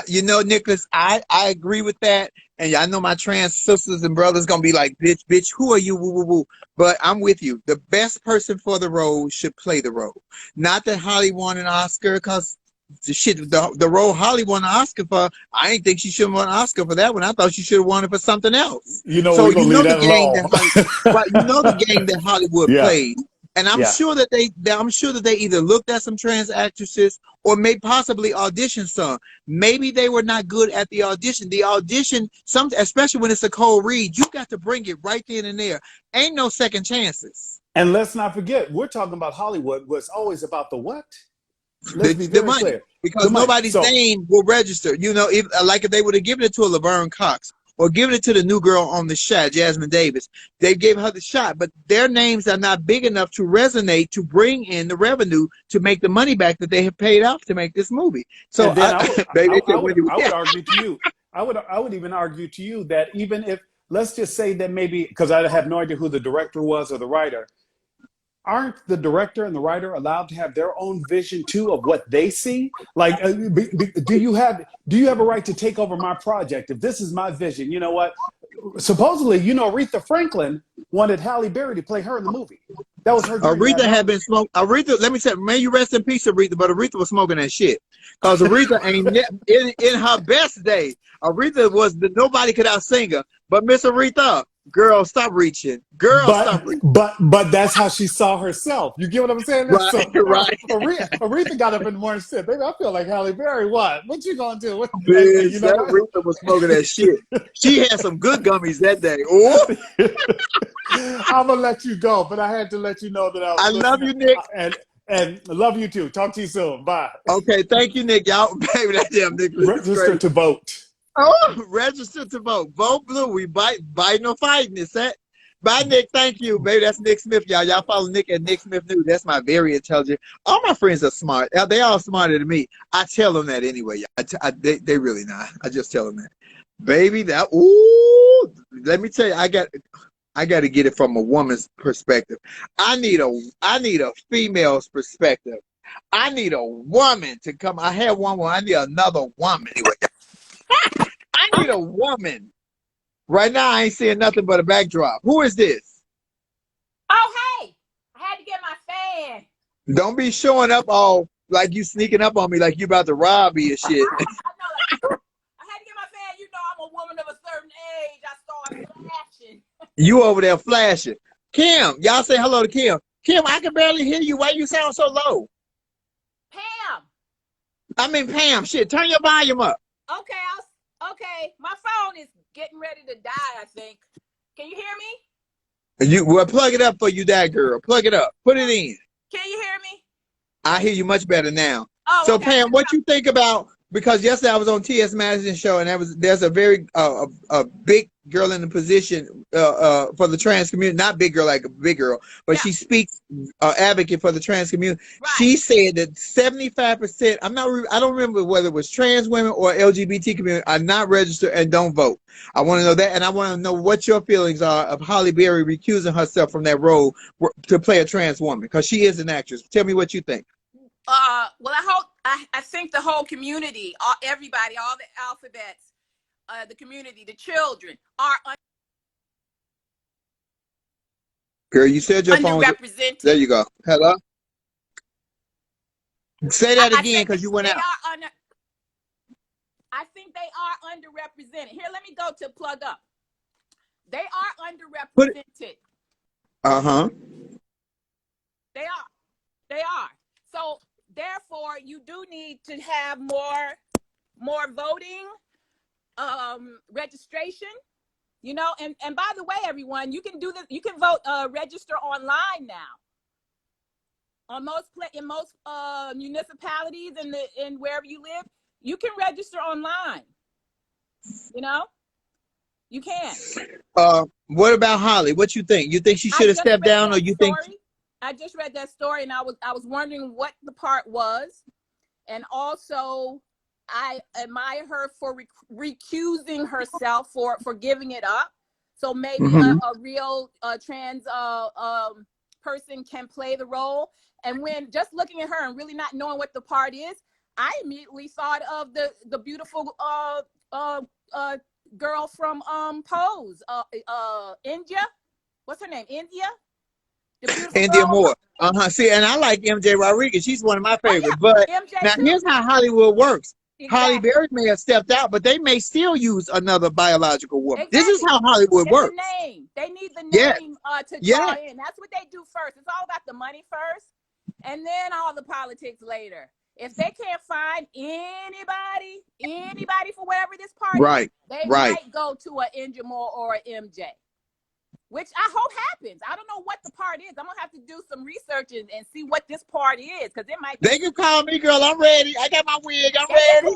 You know, Nicholas, I agree with that. And I know my trans sisters and brothers going to be like, bitch, who are you? Woo, woo, woo. But I'm with you. The best person for the role should play the role. Not that Holly won an Oscar, because the role Holly won an Oscar for, I didn't think she should have won an Oscar for that one. I thought she should have won it for something else. You know, so we're going to leave that alone. Right, you know the game that Hollywood played. And I'm sure that they either looked at some trans actresses or may possibly audition some. Maybe they were not good at the audition. The audition, especially when it's a cold read, you got to bring it right then and there. Ain't no second chances. And let's not forget, we're talking about Hollywood was always about the what? Let's be very money, clear. because nobody's name will register. You know, if they would have given it to a Laverne Cox, or giving it to the new girl on the shot, Jasmine Davis, they gave her the shot, but their names are not big enough to resonate to bring in the revenue to make the money back that they have paid out to make this movie. So I would argue to you, I would even argue to you that even if, let's just say that maybe, because I have no idea who the director was or the writer, aren't the director and the writer allowed to have their own vision too of what they see? Like, do you have a right to take over my project if this is my vision? You know what? Supposedly, you know, Aretha Franklin wanted Halle Berry to play her in the movie. That was her dream. Aretha had been smoking. Aretha, let me say, may you rest in peace, Aretha. But Aretha was smoking that shit, because Aretha ain't in her best day. Aretha was nobody could out sing her, but Miss Aretha. Girl, stop reaching. Stop reaching. But that's how she saw herself. You get what I'm saying? Right, so, right. Aretha got up in the morning and said, baby, I feel like Halle Berry. What you gonna do? Bitch, you know Aretha was smoking that shit. She had some good gummies that day. I'm gonna let you go, but I had to let you know that I love you, Nick. And love you too. Talk to you soon. Bye. Okay, thank you, Nick. Y'all, baby, that damn Nick. Register to vote. Oh, register to vote. Vote blue. We biting or fighting. Is that? Bye, Nick. Thank you, baby. That's Nick Smith, y'all. Y'all follow Nick at Nick Smith News. That's my very intelligent. All my friends are smart. They all smarter than me. I tell them that anyway. They really not. I just tell them that. Baby, let me tell you, I got to get it from a woman's perspective. I need a female's perspective. I need a woman to come. I had one where I need another woman. Anyway. I need a woman. Right now, I ain't seeing nothing but a backdrop. Who is this? Oh, hey. I had to get my fan. Don't be showing up all like you sneaking up on me like you about to rob me and shit. I know, I had to get my fan. You know I'm a woman of a certain age. I started flashing. You over there flashing. Kim, y'all say hello to Kim. Kim, I can barely hear you. Why you sound so low? Pam. I mean, Pam, shit, turn your volume up. Okay, my phone is getting ready to die, I think. Can you hear me? Well, plug it up for you, that girl. Plug it up. Put it in. Can you hear me? I hear you much better now. Oh, so, okay. Pam, what you think about, because yesterday I was on T.S. Madison's show, and there's a very a big girl in the position for the trans community, not big girl like a big girl, but she speaks advocate for the trans community. Right. She said that 75%, I don't remember whether it was trans women or LGBT community, are not registered and don't vote. I want to know that, and I want to know what your feelings are of Halle Berry recusing herself from that role to play a trans woman, because she is an actress. Tell me what you think. Well, I think the whole community, everybody, all the alphabets, the community, the children are Girl, you said your phone. Underrepresented. There you go. Hello. Say that again, because you went out. I think they are underrepresented. Here, let me go to plug up. They are Put underrepresented. Uh-huh. They are. They are. So therefore, you do need to have more voting, registration. You know, and by the way, everyone, you can do this. You can vote, register online now. On most municipalities in wherever you live, you can register online. You know, you can. What about Holly? What you think? You think she should have stepped down, or you think? I just read that story, and I was wondering what the part was, and also I admire her for recusing herself for giving it up. So maybe a real trans person can play the role. And when just looking at her and really not knowing what the part is, I immediately thought of the beautiful girl from Pose, India. What's her name? India. The beautiful India girl. Moore. See, and I like MJ Rodriguez. She's one of my favorites. But MJ now too. here's how Hollywood works. Exactly. Halle Berry may have stepped out, but they may still use another biological woman. Exactly. This is how Hollywood works. The name. They need the name to draw in. That's what they do first. It's all about the money first, and then all the politics later. If they can't find anybody for wherever this party is, they might go to an India Moore or an MJ. Which I hope happens. I don't know what the part is. I'm gonna have to do some research and see what this part is, because it might be. They can call me, girl. I'm ready. I got my wig. I'm ready.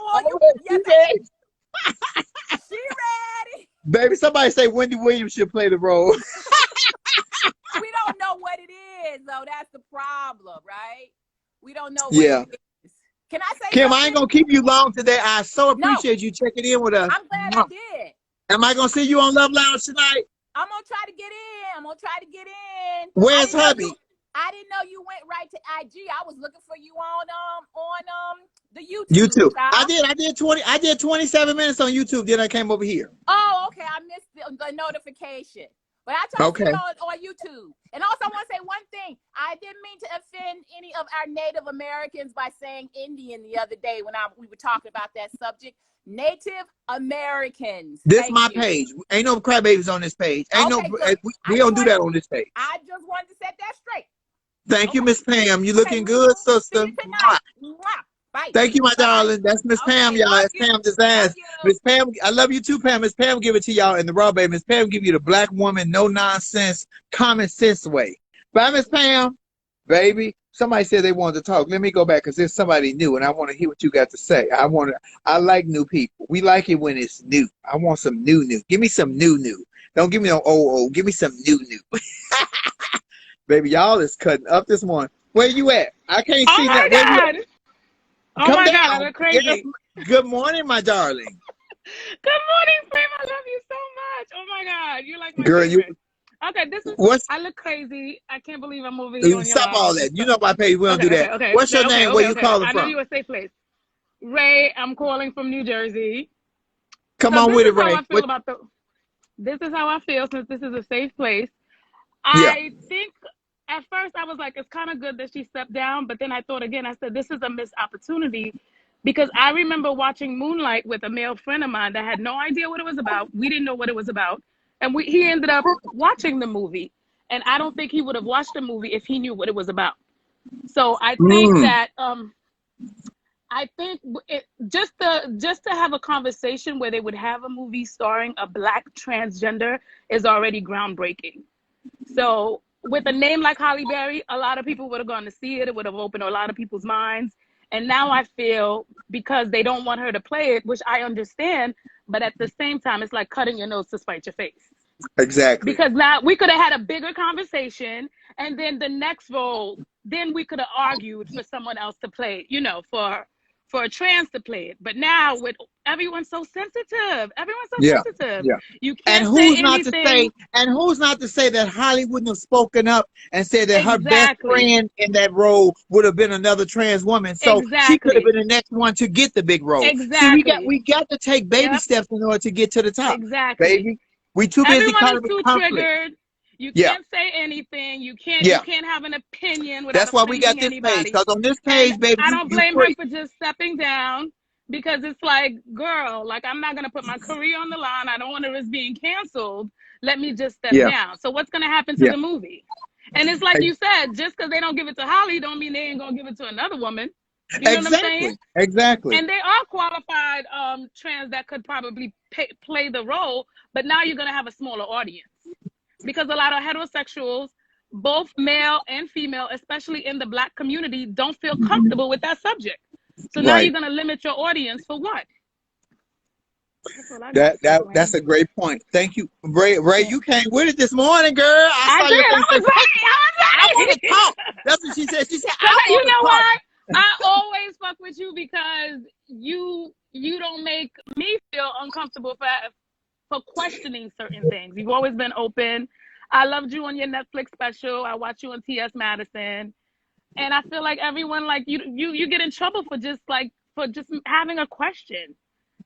She ready. She ready. Baby, somebody say Wendy Williams should play the role. We don't know what it is, though. That's the problem, right? We don't know what it is. Can I say Kim, something? I ain't gonna keep you long today. I so appreciate you checking in with us. I'm glad I did. Am I gonna see you on Love Lounge tonight? I'm gonna try to get in. Where's hubby? I didn't know you went right to IG. I was looking for you on the YouTube. YouTube. I did 27 minutes on YouTube. Then I came over here. Oh, okay. I missed the notification. But I tried to on YouTube. And also, I want to say one thing. I didn't mean to offend any of our Native Americans by saying Indian the other day when we were talking about that subject. Native Americans. This is my page. Ain't no crybabies on this page. Ain't we don't do that on this page. I just wanted to set that straight. Thank you, Miss Pam. You looking good, sister. Bye. Thank you, my darling. That's Miss Pam, y'all. That's Pam Designs. Miss Pam, I love you too, Pam. Miss Pam give it to y'all in the raw, baby. Miss Pam give you the black woman, no nonsense, common sense way. Bye, Miss Pam. Baby, somebody said they wanted to talk. Let me go back because there's somebody new and I want to hear what you got to say. I like new people. We like it when it's new. I want some new. Give me some new. Don't give me no old. Give me some new. Baby, y'all is cutting up this morning. Where you at? I can't see that. God. Oh my God, I look crazy. Yes. Good morning, my darling. Good morning, Pam. I love you so much. Oh my God, you're like my girl. Favorite. Okay, this is. I look crazy. I can't believe I'm over here on your Stop all that. You know my page. We don't do that. Okay, What's your name? Where you calling from? I know you're a safe place. Ray, I'm calling from New Jersey. Come on with it, Ray. This is how I feel since this is a safe place. I think at first I was like, it's kind of good that she stepped down, but then I thought again, I said, this is a missed opportunity, because I remember watching Moonlight with a male friend of mine that had no idea what it was about. We didn't know what it was about. And he ended up watching the movie. And I don't think he would have watched the movie if he knew what it was about. So I think that, just to have a conversation where they would have a movie starring a Black transgender is already groundbreaking. So with a name like Halle Berry, a lot of people would have gone to see it. It would have opened a lot of people's minds. And now I feel, because they don't want her to play it, which I understand, but at the same time, it's like cutting your nose to spite your face. Exactly. Because now we could have had a bigger conversation, and then the next role, then we could have argued for someone else to play, for a trans to play it. But now with everyone's so sensitive. Sensitive. Yeah. You can't and who's not to say that Holly wouldn't have spoken up and said that her best friend in that role would have been another trans woman. So she could have been the next one to get the big role. Exactly. See, we got to take baby steps in order to get to the top. Exactly. Baby. We too busy Everyone is too triggered. You can't say anything. You can't have an opinion without. That's why we got this page. Because on this page, baby, I don't blame her for just stepping down, because it's like, girl, like, I'm not gonna put my career on the line. I don't want to risk being canceled. let me just step Yeah. down. So what's going to happen to the movie? And it's like you said, just because they don't give it to Holly don't mean they ain't going to give it to another woman. You know what I'm saying? Exactly. And they are qualified trans that could probably play the role, but now you're going to have a smaller audience. Because a lot of heterosexuals, both male and female, especially in the Black community, don't feel comfortable with that subject. So now you're going to limit your audience for what? That's a great point. Thank you, Ray. You came with it this morning, girl. I saw your face. I want to talk. That's what she said. She said, you know what? I always fuck with you because you don't make me feel uncomfortable for questioning certain things. You've always been open. I loved you on your Netflix special. I watched you on T.S. Madison. And I feel like everyone, like, you get in trouble for just having a question.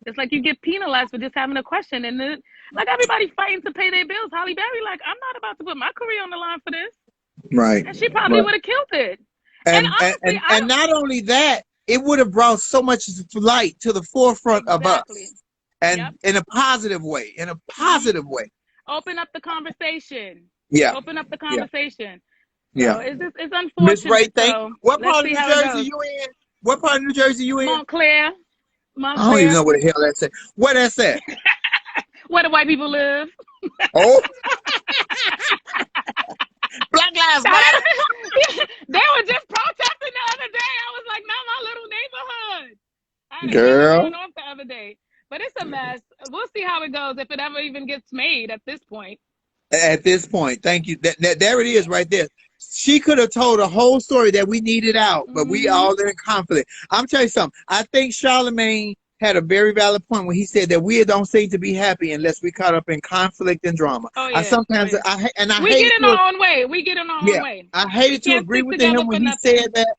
It's like you get penalized for just having a question. And then, like, everybody fighting to pay their bills. Halle Berry, like, I'm not about to put my career on the line for this. Right. And she probably would have killed it. And honestly, and not only that, it would have brought so much light to the forefront of us. And in a positive way. Open up the conversation. Yeah. Open up the conversation. Yeah. So it's unfortunate. Miss Ray, what let's part of see New how it Jersey goes. you in? What part of New Jersey you in? Montclair. I don't even know where the hell that's at. Where that's at? Where the white people live. Oh. Black Lives Matter. They were just protesting the other day. I was like, not my little neighborhood. I had Girl. going off the other day. But it's a mess. We'll see how it goes, if it ever even gets made at this point. At this point, thank you. There it is right there. She could have told a whole story that we needed out, but we all in conflict. I'm telling you something. I think Charlemagne had a very valid point when he said that we don't seem to be happy unless we caught up in conflict and drama. Oh, yeah. We get in our own way. We get in our own way. I hated to agree with him when he said that.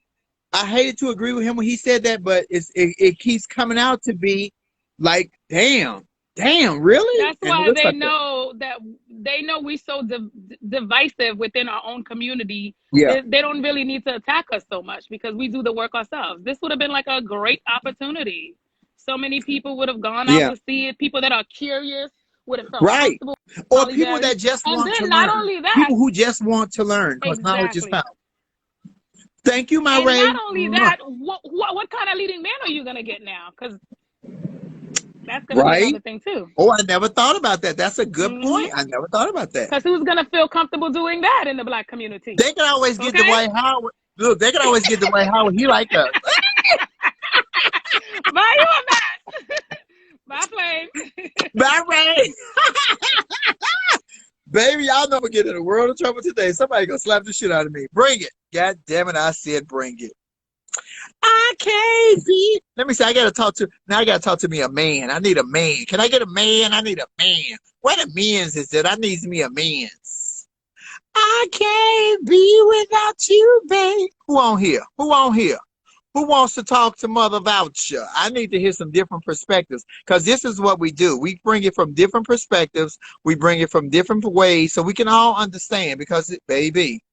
I hated to agree with him when he said that, but it keeps coming out to be like, damn, really? That's why they know we so divisive within our own community. Yeah. They don't really need to attack us so much because we do the work ourselves. This would have been like a great opportunity. So many people would have gone out to see it. People that are curious would have felt comfortable. Or people that just want to learn. Not only that, people who just want to learn because knowledge is power. Thank you, my Ray. Not only that, what kind of leading man are you gonna get now? Because that's gonna be another thing too. Oh, I never thought about that. That's a good point. I never thought about that. Because who's gonna feel comfortable doing that in the Black community? They can always get Dwight Howard. Look, they can always get Dwight Howard. He like us. Bye, you a mess. Bye, Flame. Bye, Ray. Baby, y'all know we're getting in a world of trouble today. Somebody gonna slap the shit out of me. Bring it. God damn it, I said bring it. I can't be. Let me see. I gotta talk to me a man. I need a man. Can I get a man? I need a man. Where the men's is it? I need me a man's. I can't be without you, babe. Who on here? Who wants to talk to Mother Voucher? I need to hear some different perspectives because this is what we do. We bring it from different perspectives. We bring it from different ways so we can all understand because, baby,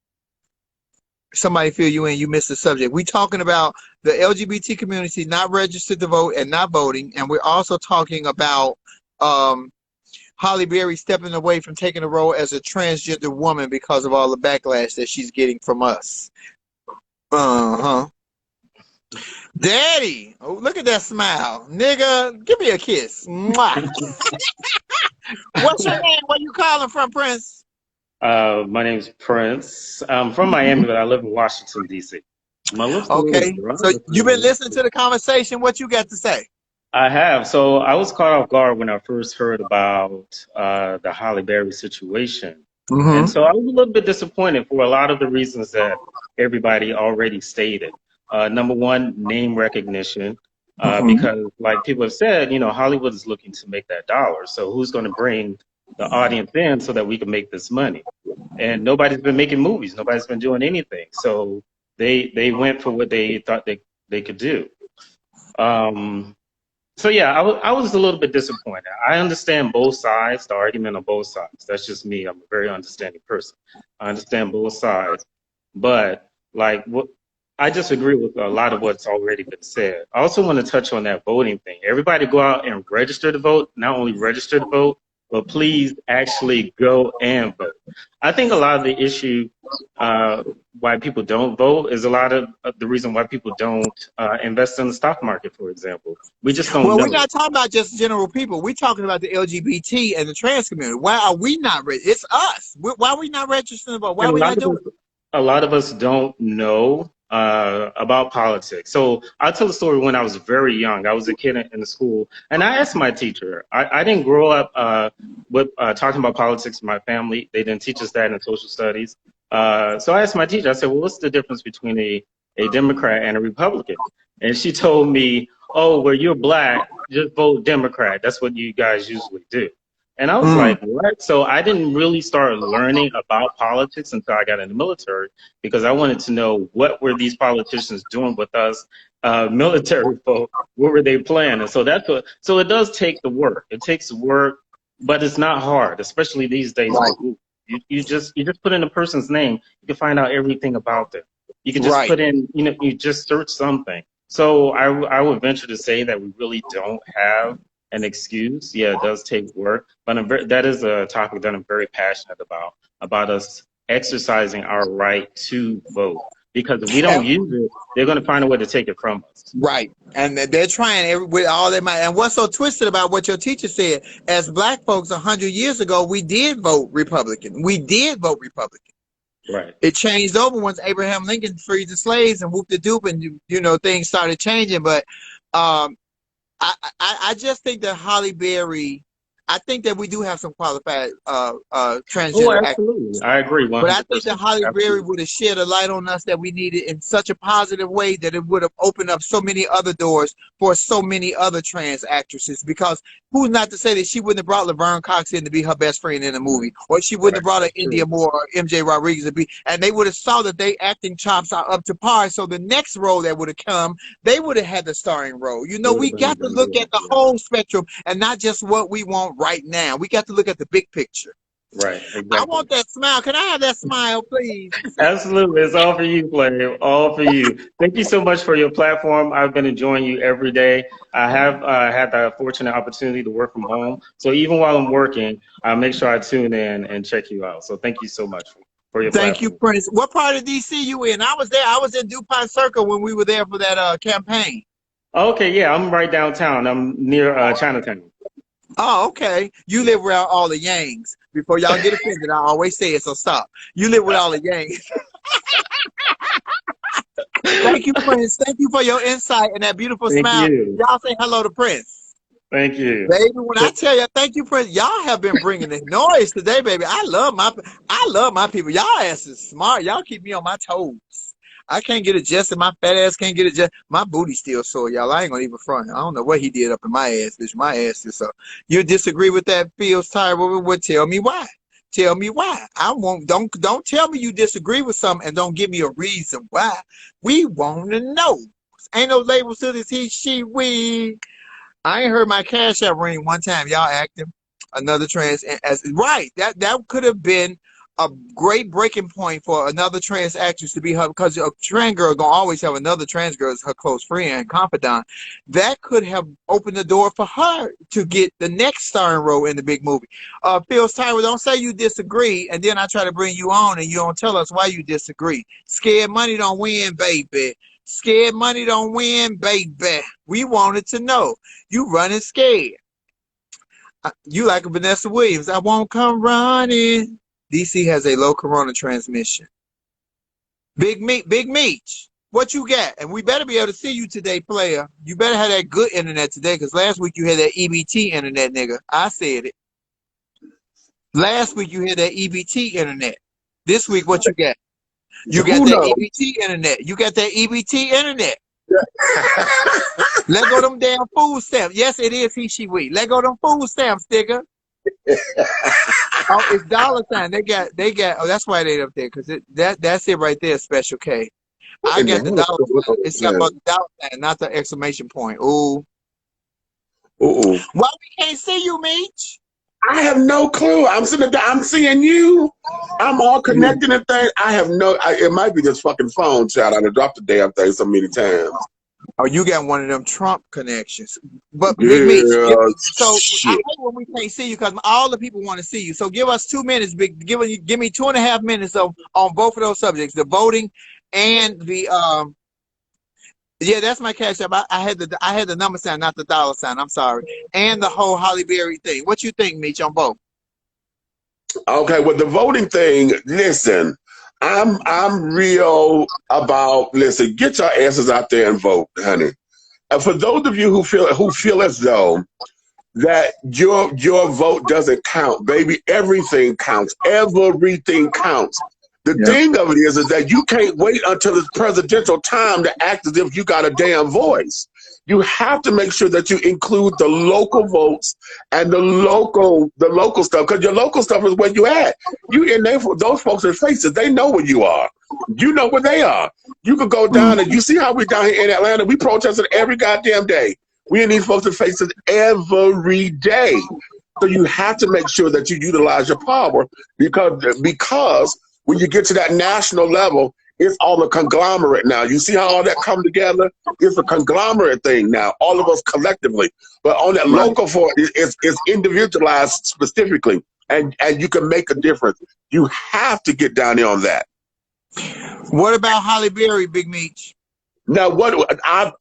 somebody feel you in, you missed the subject. We talking about the LGBT community not registered to vote and not voting. And we're also talking about Halle Berry stepping away from taking a role as a transgender woman because of all the backlash that she's getting from us. Daddy, oh, look at that smile. Nigga, give me a kiss. Mwah. What's your name? Where you calling from, Prince? My name's Prince. I'm from Miami, but I live in Washington, D.C. Okay, so you've been listening to the conversation. What you got to say? I have. So I was caught off guard when I first heard about the Halle Berry situation. And so I was a little bit disappointed for a lot of the reasons that everybody already stated. Number one, name recognition, because like people have said, you know, Hollywood is looking to make that dollar. So who's going to bring the audience in so that we can make this money? And nobody's been making movies. Nobody's been doing anything. So they went for what they thought they could do. So yeah, I was a little bit disappointed. I understand both sides, the argument on both sides. That's just me. I'm a very understanding person. I understand both sides. But like I disagree with a lot of what's already been said. I also want to touch on that voting thing. Everybody go out and register to vote, not only register to vote, but please actually go and vote. I think a lot of the issue why people don't vote is a lot of the reason why people don't invest in the stock market, for example. We just don't know. We're not talking about just general people. We're talking about the LGBT and the trans community. Why are we not registered? It's us. Why are we not registering to vote? Why are we not doing it? A lot of us don't know about politics. So I'll tell a story. When I was very young, I was a kid in the school, and I asked my teacher. I didn't grow up with talking about politics in my family. They didn't teach us that in social studies. So I asked my teacher, I said, well, what's the difference between a Democrat and a Republican? And she told me, oh, well, you're black, just vote Democrat. That's what you guys usually do. And I was like, what? So I didn't really start learning about politics until I got in the military, because I wanted to know what were these politicians doing with us military folk. What were they planning? So that's what. So it does take the work. It takes work, but it's not hard, especially these days. Right. You just put in a person's name, you can find out everything about them. You can just put in, you just search something. So I would venture to say that we really don't have an excuse. Yeah, it does take work, but that is a topic that I'm very passionate about us exercising our right to vote. Because if we don't use it, they're going to find a way to take it from us. Right. And they're trying with all they might. And what's so twisted about what your teacher said, as black folks 100 years ago, we did vote Republican. We did vote Republican. Right. It changed over once Abraham Lincoln freed the slaves and whooped the doop, and things started changing. But I just think that Halle Berry, I think that we do have some qualified transgender absolutely. I agree. 100%. But I think that Halle Berry would have shed a light on us that we needed in such a positive way that it would have opened up so many other doors for so many other trans actresses. Because who's not to say that she wouldn't have brought Laverne Cox in to be her best friend in a movie, or she wouldn't have brought her India Moore or MJ Rodriguez to be, and they would have saw that they acting chops are up to par. So the next role that would have come, they would have had the starring role. We got to look at the whole spectrum and not just what we want right now. We got to look at the big picture. Right. Exactly. I want that smile. Can I have that smile, please? Absolutely. It's all for you, Flav. All for you. Thank you so much for your platform. I've been enjoying you every day. I have had the fortunate opportunity to work from home. So even while I'm working, I make sure I tune in and check you out. So thank you so much for your platform. Thank you, Prince. What part of DC you in? I was there. I was in DuPont Circle when we were there for that campaign. Okay, yeah. I'm right downtown. I'm near Chinatown. Oh, okay. You live around all the Yangs. Before y'all get offended, I always say it, so stop. You live with all the Yangs. Thank you, Prince. Thank you for your insight and that beautiful smile. Y'all say hello to Prince. Thank you. Baby, when I tell you thank you, Prince, y'all have been bringing the noise today, baby. I love my people. Y'all asses smart. Y'all keep me on my toes. I can't get adjusted. My fat ass can't get adjusted. My booty still sore, y'all. I ain't gonna even front. I don't know what he did up in my ass, bitch. My ass is so. You disagree with that, Fields Tire? Well, tell me why. Tell me why. I won't. Don't tell me you disagree with something and don't give me a reason why. We want to know. Ain't no labels to this he, she, we. I ain't heard my Cash App ring one time. Y'all acting another trans as right. That could have been a great breaking point for another trans actress to be her, because a trans girl gonna always have another trans girl as her close friend and confidant. That could have opened the door for her to get the next starring role in the big movie. Phil Tyler, don't say you disagree, and then I try to bring you on and you don't tell us why you disagree. Scared money don't win, baby. Scared money don't win, baby. We wanted to know. You running scared. You like a Vanessa Williams. I won't come running. DC has a low corona transmission. Big Meech, what you got? And we better be able to see you today, player. You better have that good internet today, because last week you had that EBT internet, nigga. I said it. Last week you had that EBT internet. This week, what you got? You got that EBT internet. You got that EBT internet. Let go them damn food stamps. Yes, it is he, she, we. Let go them food stamps, nigga. Oh, it's $. They got. Oh, that's why they up there, because that's it right there. Special K. I got the $. It's got about the $, not the exclamation point. Ooh. Why we can't see you, Meech? I have no clue. I'm sitting there. I'm seeing you. I'm all connected and things. I have no. It might be this fucking phone, child. I done dropped the damn thing so many times. Oh, you got one of them Trump connections. But Yeah, Big Meech, so I shit. hate when we can't see you because all the people want to see you. So give us 2 minutes, give me 2.5 minutes on both of those subjects, the voting and the yeah, that's my cash app. I had the number sign, not the dollar sign. I'm sorry. And the whole Halle Berry thing. What you think, Meech, on both? Okay, with the voting thing, listen, I'm real about, listen, get your asses out there and vote, honey. And for those of you who feel as though that your vote doesn't count, baby, everything counts. Everything counts. The thing of it is that you can't wait until it's presidential time to act as if you got a damn voice. You have to make sure that you include the local votes and the local stuff, because your local stuff is where you at. You in there for those folks' faces. They know where you are. You know where they are. You could go down and you see how we down here in Atlanta. We protested every goddamn day. We in these folks' faces every day. So you have to make sure that you utilize your power because when you get to that national level, it's all a conglomerate now. You see how all that come together? It's a conglomerate thing now, all of us collectively. But on that local form, it's individualized specifically, and you can make a difference. You have to get down there on that. What about Halle Berry, Big Meech? Now,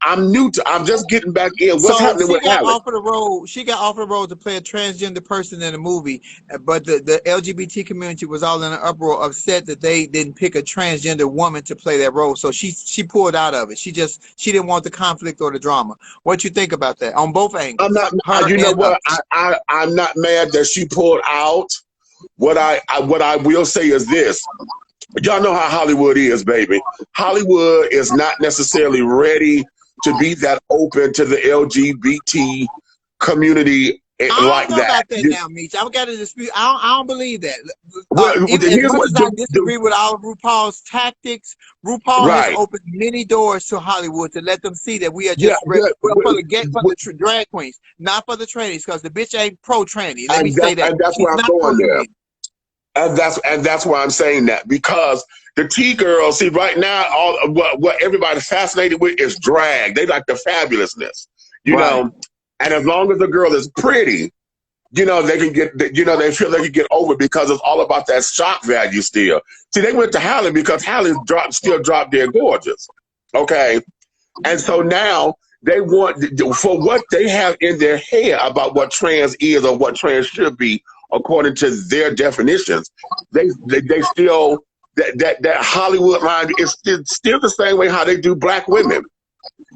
I'm new to. I'm just getting back in. What's happening with Halle? She got offered the role to play a transgender person in a movie, but the LGBT community was all in an uproar, upset that they didn't pick a transgender woman to play that role. So she pulled out of it. She didn't want the conflict or the drama. What you think about that on both angles? I'm not. You know what? I'm not mad that she pulled out. What I will say is this. Y'all know how Hollywood is, baby. Hollywood is not necessarily ready to be that open to the LGBT community like that. I don't know about that now, Meech. I've got to dispute. I don't believe that. As much as I disagree with all of RuPaul's tactics, RuPaul has opened many doors to Hollywood to let them see that we are just for the drag queens, not for the trannies, because the bitch ain't pro-tranny. Let me say that. And that's where I'm going there. And that's why I'm saying that, because the T-girls, see, right now, what everybody's fascinated with is drag. They like the fabulousness, you know. And as long as the girl is pretty, they can get, they feel they can get over, because it's all about that shock value still. See, they went to Halle because Halle still dropped dead gorgeous, okay? And so now they want, for what they have in their head about what trans is or what trans should be, according to their definitions, they still, that Hollywood line is still the same way how they do black women.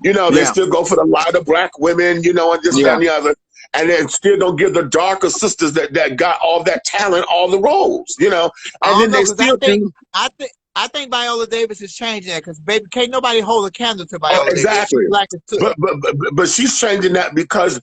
They still go for the lighter black women, and this, that, and the other, and then still don't give the darker sisters that got all that talent all the roles, and then they still think. I think Viola Davis is changing that, because baby, can't nobody hold a candle to Viola exactly. Davis. But she's changing that because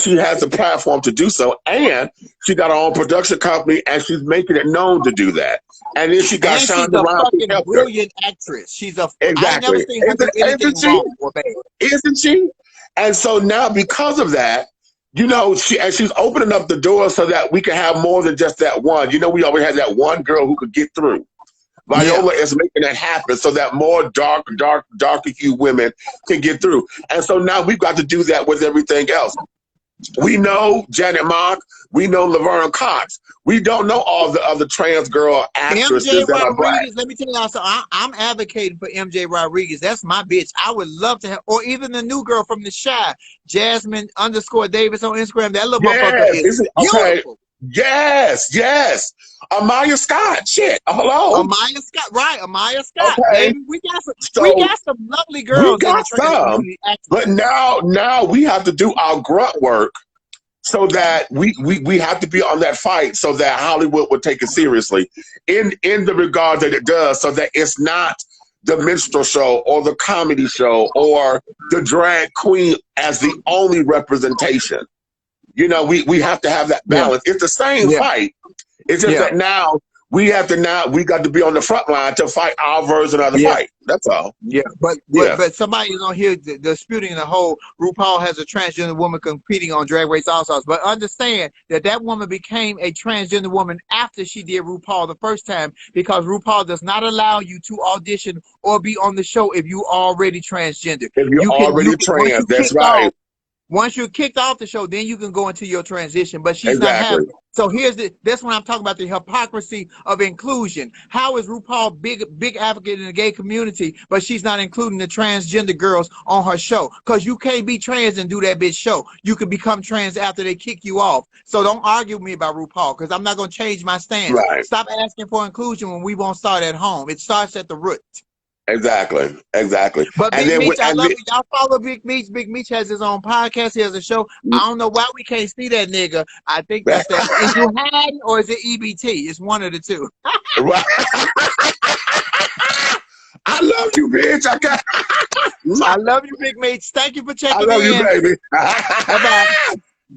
she has a platform to do so, and she got her own production company, and she's making it known to do that. And then she got Shonda Rhimes. She's a fucking brilliant actress. She's exactly. I've never seen her do anything wrong or bad. Isn't she? And so now, because of that, she's opening up the door so that we can have more than just that one. We always had that one girl who could get through. Viola is making that happen so that more darker hue women can get through. And so now we've got to do that with everything else. We know Janet Mock. We know Laverne Cox. We don't know all the other trans girl actresses that are black. Let me tell you also, I'm advocating for MJ Rodriguez. That's my bitch. I would love to have, or even the new girl from The Shy, Jasmine_Davis on Instagram. That little motherfucker is beautiful. Yes. Amaya Scott. Shit. Hello. Amaya Scott. Right. Amaya Scott. Okay. Baby, we got some lovely girls. We got some. But now we have to do our grunt work so that we have to be on that fight so that Hollywood will take it seriously in the regard that it does, so that it's not the minstrel show or the comedy show or the drag queen as the only representation. We have to have that balance. It's the same fight. It's just that now we got to be on the front line to fight our version of the fight. That's all. Yeah, but somebody is on here disputing the whole RuPaul has a transgender woman competing on Drag Race All Stars. But understand that woman became a transgender woman after she did RuPaul the first time, because RuPaul does not allow you to audition or be on the show if you already transgender. If you're already trans, that's right. Once you're kicked off the show, then you can go into your transition. But she's not having. So that's when I'm talking about the hypocrisy of inclusion. How is RuPaul big advocate in the gay community, but she's not including the transgender girls on her show? Because you can't be trans and do that bitch show. You can become trans after they kick you off. So don't argue with me about RuPaul, because I'm not going to change my stance. Right. Stop asking for inclusion when we won't start at home. It starts at the root. Exactly. But Big Meech, I love you. Y'all follow Big Meech. Big Meech has his own podcast. He has a show. I don't know why we can't see that nigga. I think that's that. Is you hiding or is it EBT? It's one of the two. I love you, bitch. I love you, Big Meech. Thank you for checking in. I love you, baby. Bye-bye.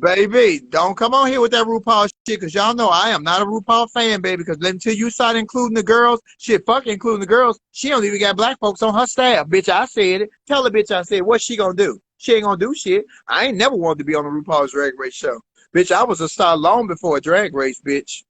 Baby, don't come on here with that RuPaul shit, because y'all know I am not a RuPaul fan, baby, because until you start including the girls, fuck including the girls, she don't even got black folks on her staff. Bitch, I said it. Tell the bitch I said, what's she gonna do? She ain't gonna do shit. I ain't never wanted to be on the RuPaul's Drag Race show. Bitch, I was a star long before a Drag Race, bitch.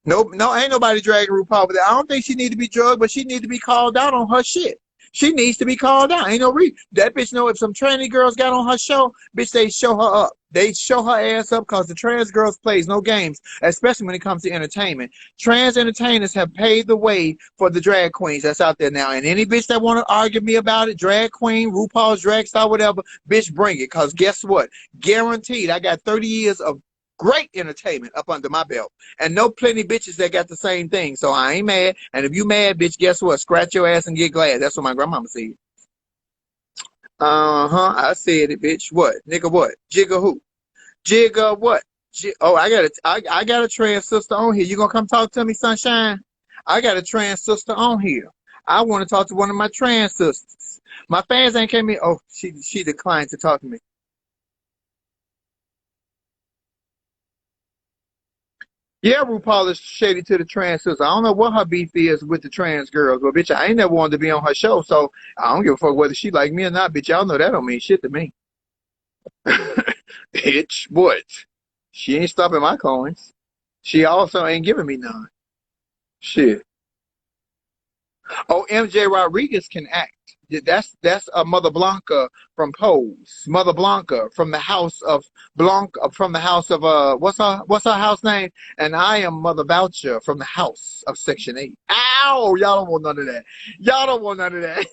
No, ain't nobody dragging RuPaul, but I don't think she need to be drugged, but she need to be called out on her shit. She needs to be called out. Ain't no reason. That bitch know if some tranny girls got on her show, bitch, they show her up. They show her ass up, because the trans girls plays no games, especially when it comes to entertainment. Trans entertainers have paved the way for the drag queens that's out there now. And any bitch that want to argue me about it, drag queen, RuPaul's drag star, whatever, bitch, bring it. Because guess what? Guaranteed, I got 30 years of great entertainment up under my belt, and know plenty bitches that got the same thing. So I ain't mad. And if you mad, bitch, guess what? Scratch your ass and get glad. That's what my grandmama said. I said it, bitch. What, nigga? What? Jigga who? Jigga what? I got a trans sister on here. You gonna come talk to me, sunshine? I got a trans sister on here. I want to talk to one of my trans sisters. My fans ain't came in. Oh, she declined to talk to me. Yeah, RuPaul is shady to the trans sisters. I don't know what her beef is with the trans girls, but bitch, I ain't never wanted to be on her show, so I don't give a fuck whether she like me or not, bitch. Y'all know that don't mean shit to me. Bitch, what? She ain't stopping my coins. She also ain't giving me none. Shit. Oh, MJ Rodriguez can act. That's a Mother Blanca from Pose. Mother Blanca from the house of Blanca, from the house of what's her house name? And I am Mother Voucher from the house of Section 8. Ow! Y'all don't want none of that. Y'all don't want none of that.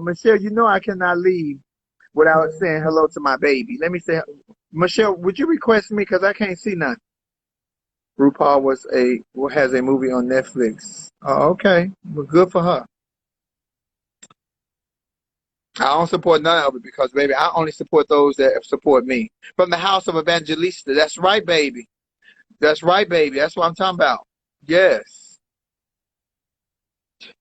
Michelle, you know I cannot leave without saying hello to my baby. Let me say, Michelle, would you request me, because I can't see nothing. RuPaul has a movie on Netflix. Oh, okay. Well, good for her. I don't support none of it, because, baby, I only support those that support me. From the house of Evangelista. That's right, baby. That's right, baby. That's what I'm talking about. Yes.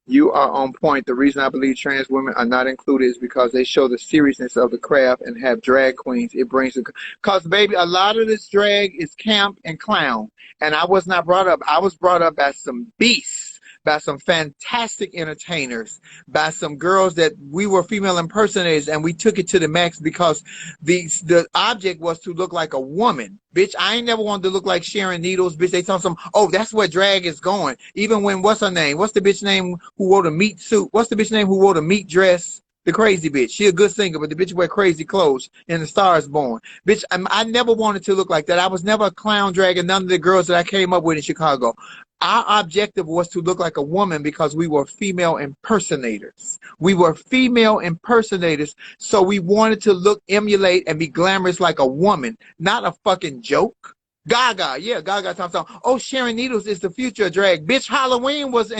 You are on point. The reason I believe trans women are not included is because they show the seriousness of the craft and have drag queens. It brings because, baby, a lot of this drag is camp and clown. And I was not brought up. I was brought up by some beasts, by some fantastic entertainers, by some girls that we were female impersonators, and we took it to the max because the object was to look like a woman. Bitch, I ain't never wanted to look like Sharon Needles. Bitch, they tell some, oh, that's where drag is going. Even when, what's her name? What's the bitch name who wore the meat suit? What's the bitch name who wore the meat dress? The crazy bitch. She a good singer, but the bitch wear crazy clothes in The Star Is Born. Bitch, I never wanted to look like that. I was never a clown dragging none of the girls that I came up with in Chicago. Our objective was to look like a woman because we were female impersonators. We were female impersonators, so we wanted to look, emulate, and be glamorous like a woman, not a fucking joke. Gaga, yeah, Gaga talks about, oh, Sharon Needles is the future of drag. Bitch, Halloween was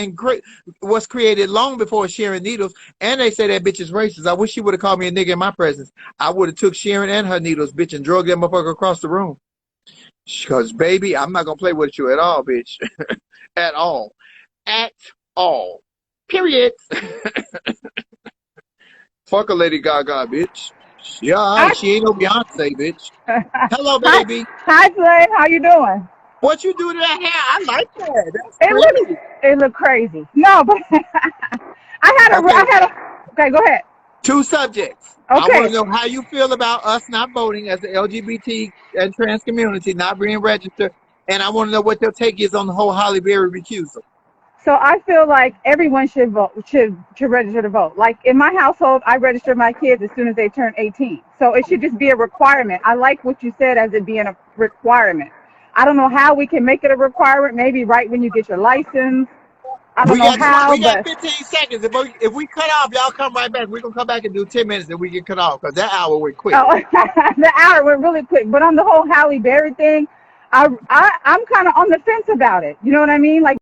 created long before Sharon Needles, and they say that bitch is racist. I wish she would have called me a nigga in my presence. I would have took Sharon and her needles, bitch, and drug that motherfucker across the room. Because, baby, I'm not going to play with you at all, bitch. At all. At all. Period. Fuck a Lady Gaga, bitch. Yeah, she ain't no Beyonce, bitch. Hello, Hi, baby. hi, Slay. How you doing? What you do to that hair? I like that. That's It look crazy. No, but I had a. Okay, go ahead. 2 subjects. Okay. I want to know how you feel about us not voting as the LGBT and trans community, not being registered, and I want to know what your take is on the whole Halle Berry recusal. So I feel like everyone should vote, should register to vote. Like in my household, I register my kids as soon as they turn 18. So it should just be a requirement. I like what you said as it being a requirement. I don't know how we can make it a requirement. Maybe right when you get your license. I don't know how. We got 15 seconds. If we cut off, y'all come right back. We're going to come back and do 10 minutes and we get cut off because that hour went quick. Oh, the hour went really quick. But on the whole Halle Berry thing, I'm kind of on the fence about it. You know what I mean? Like,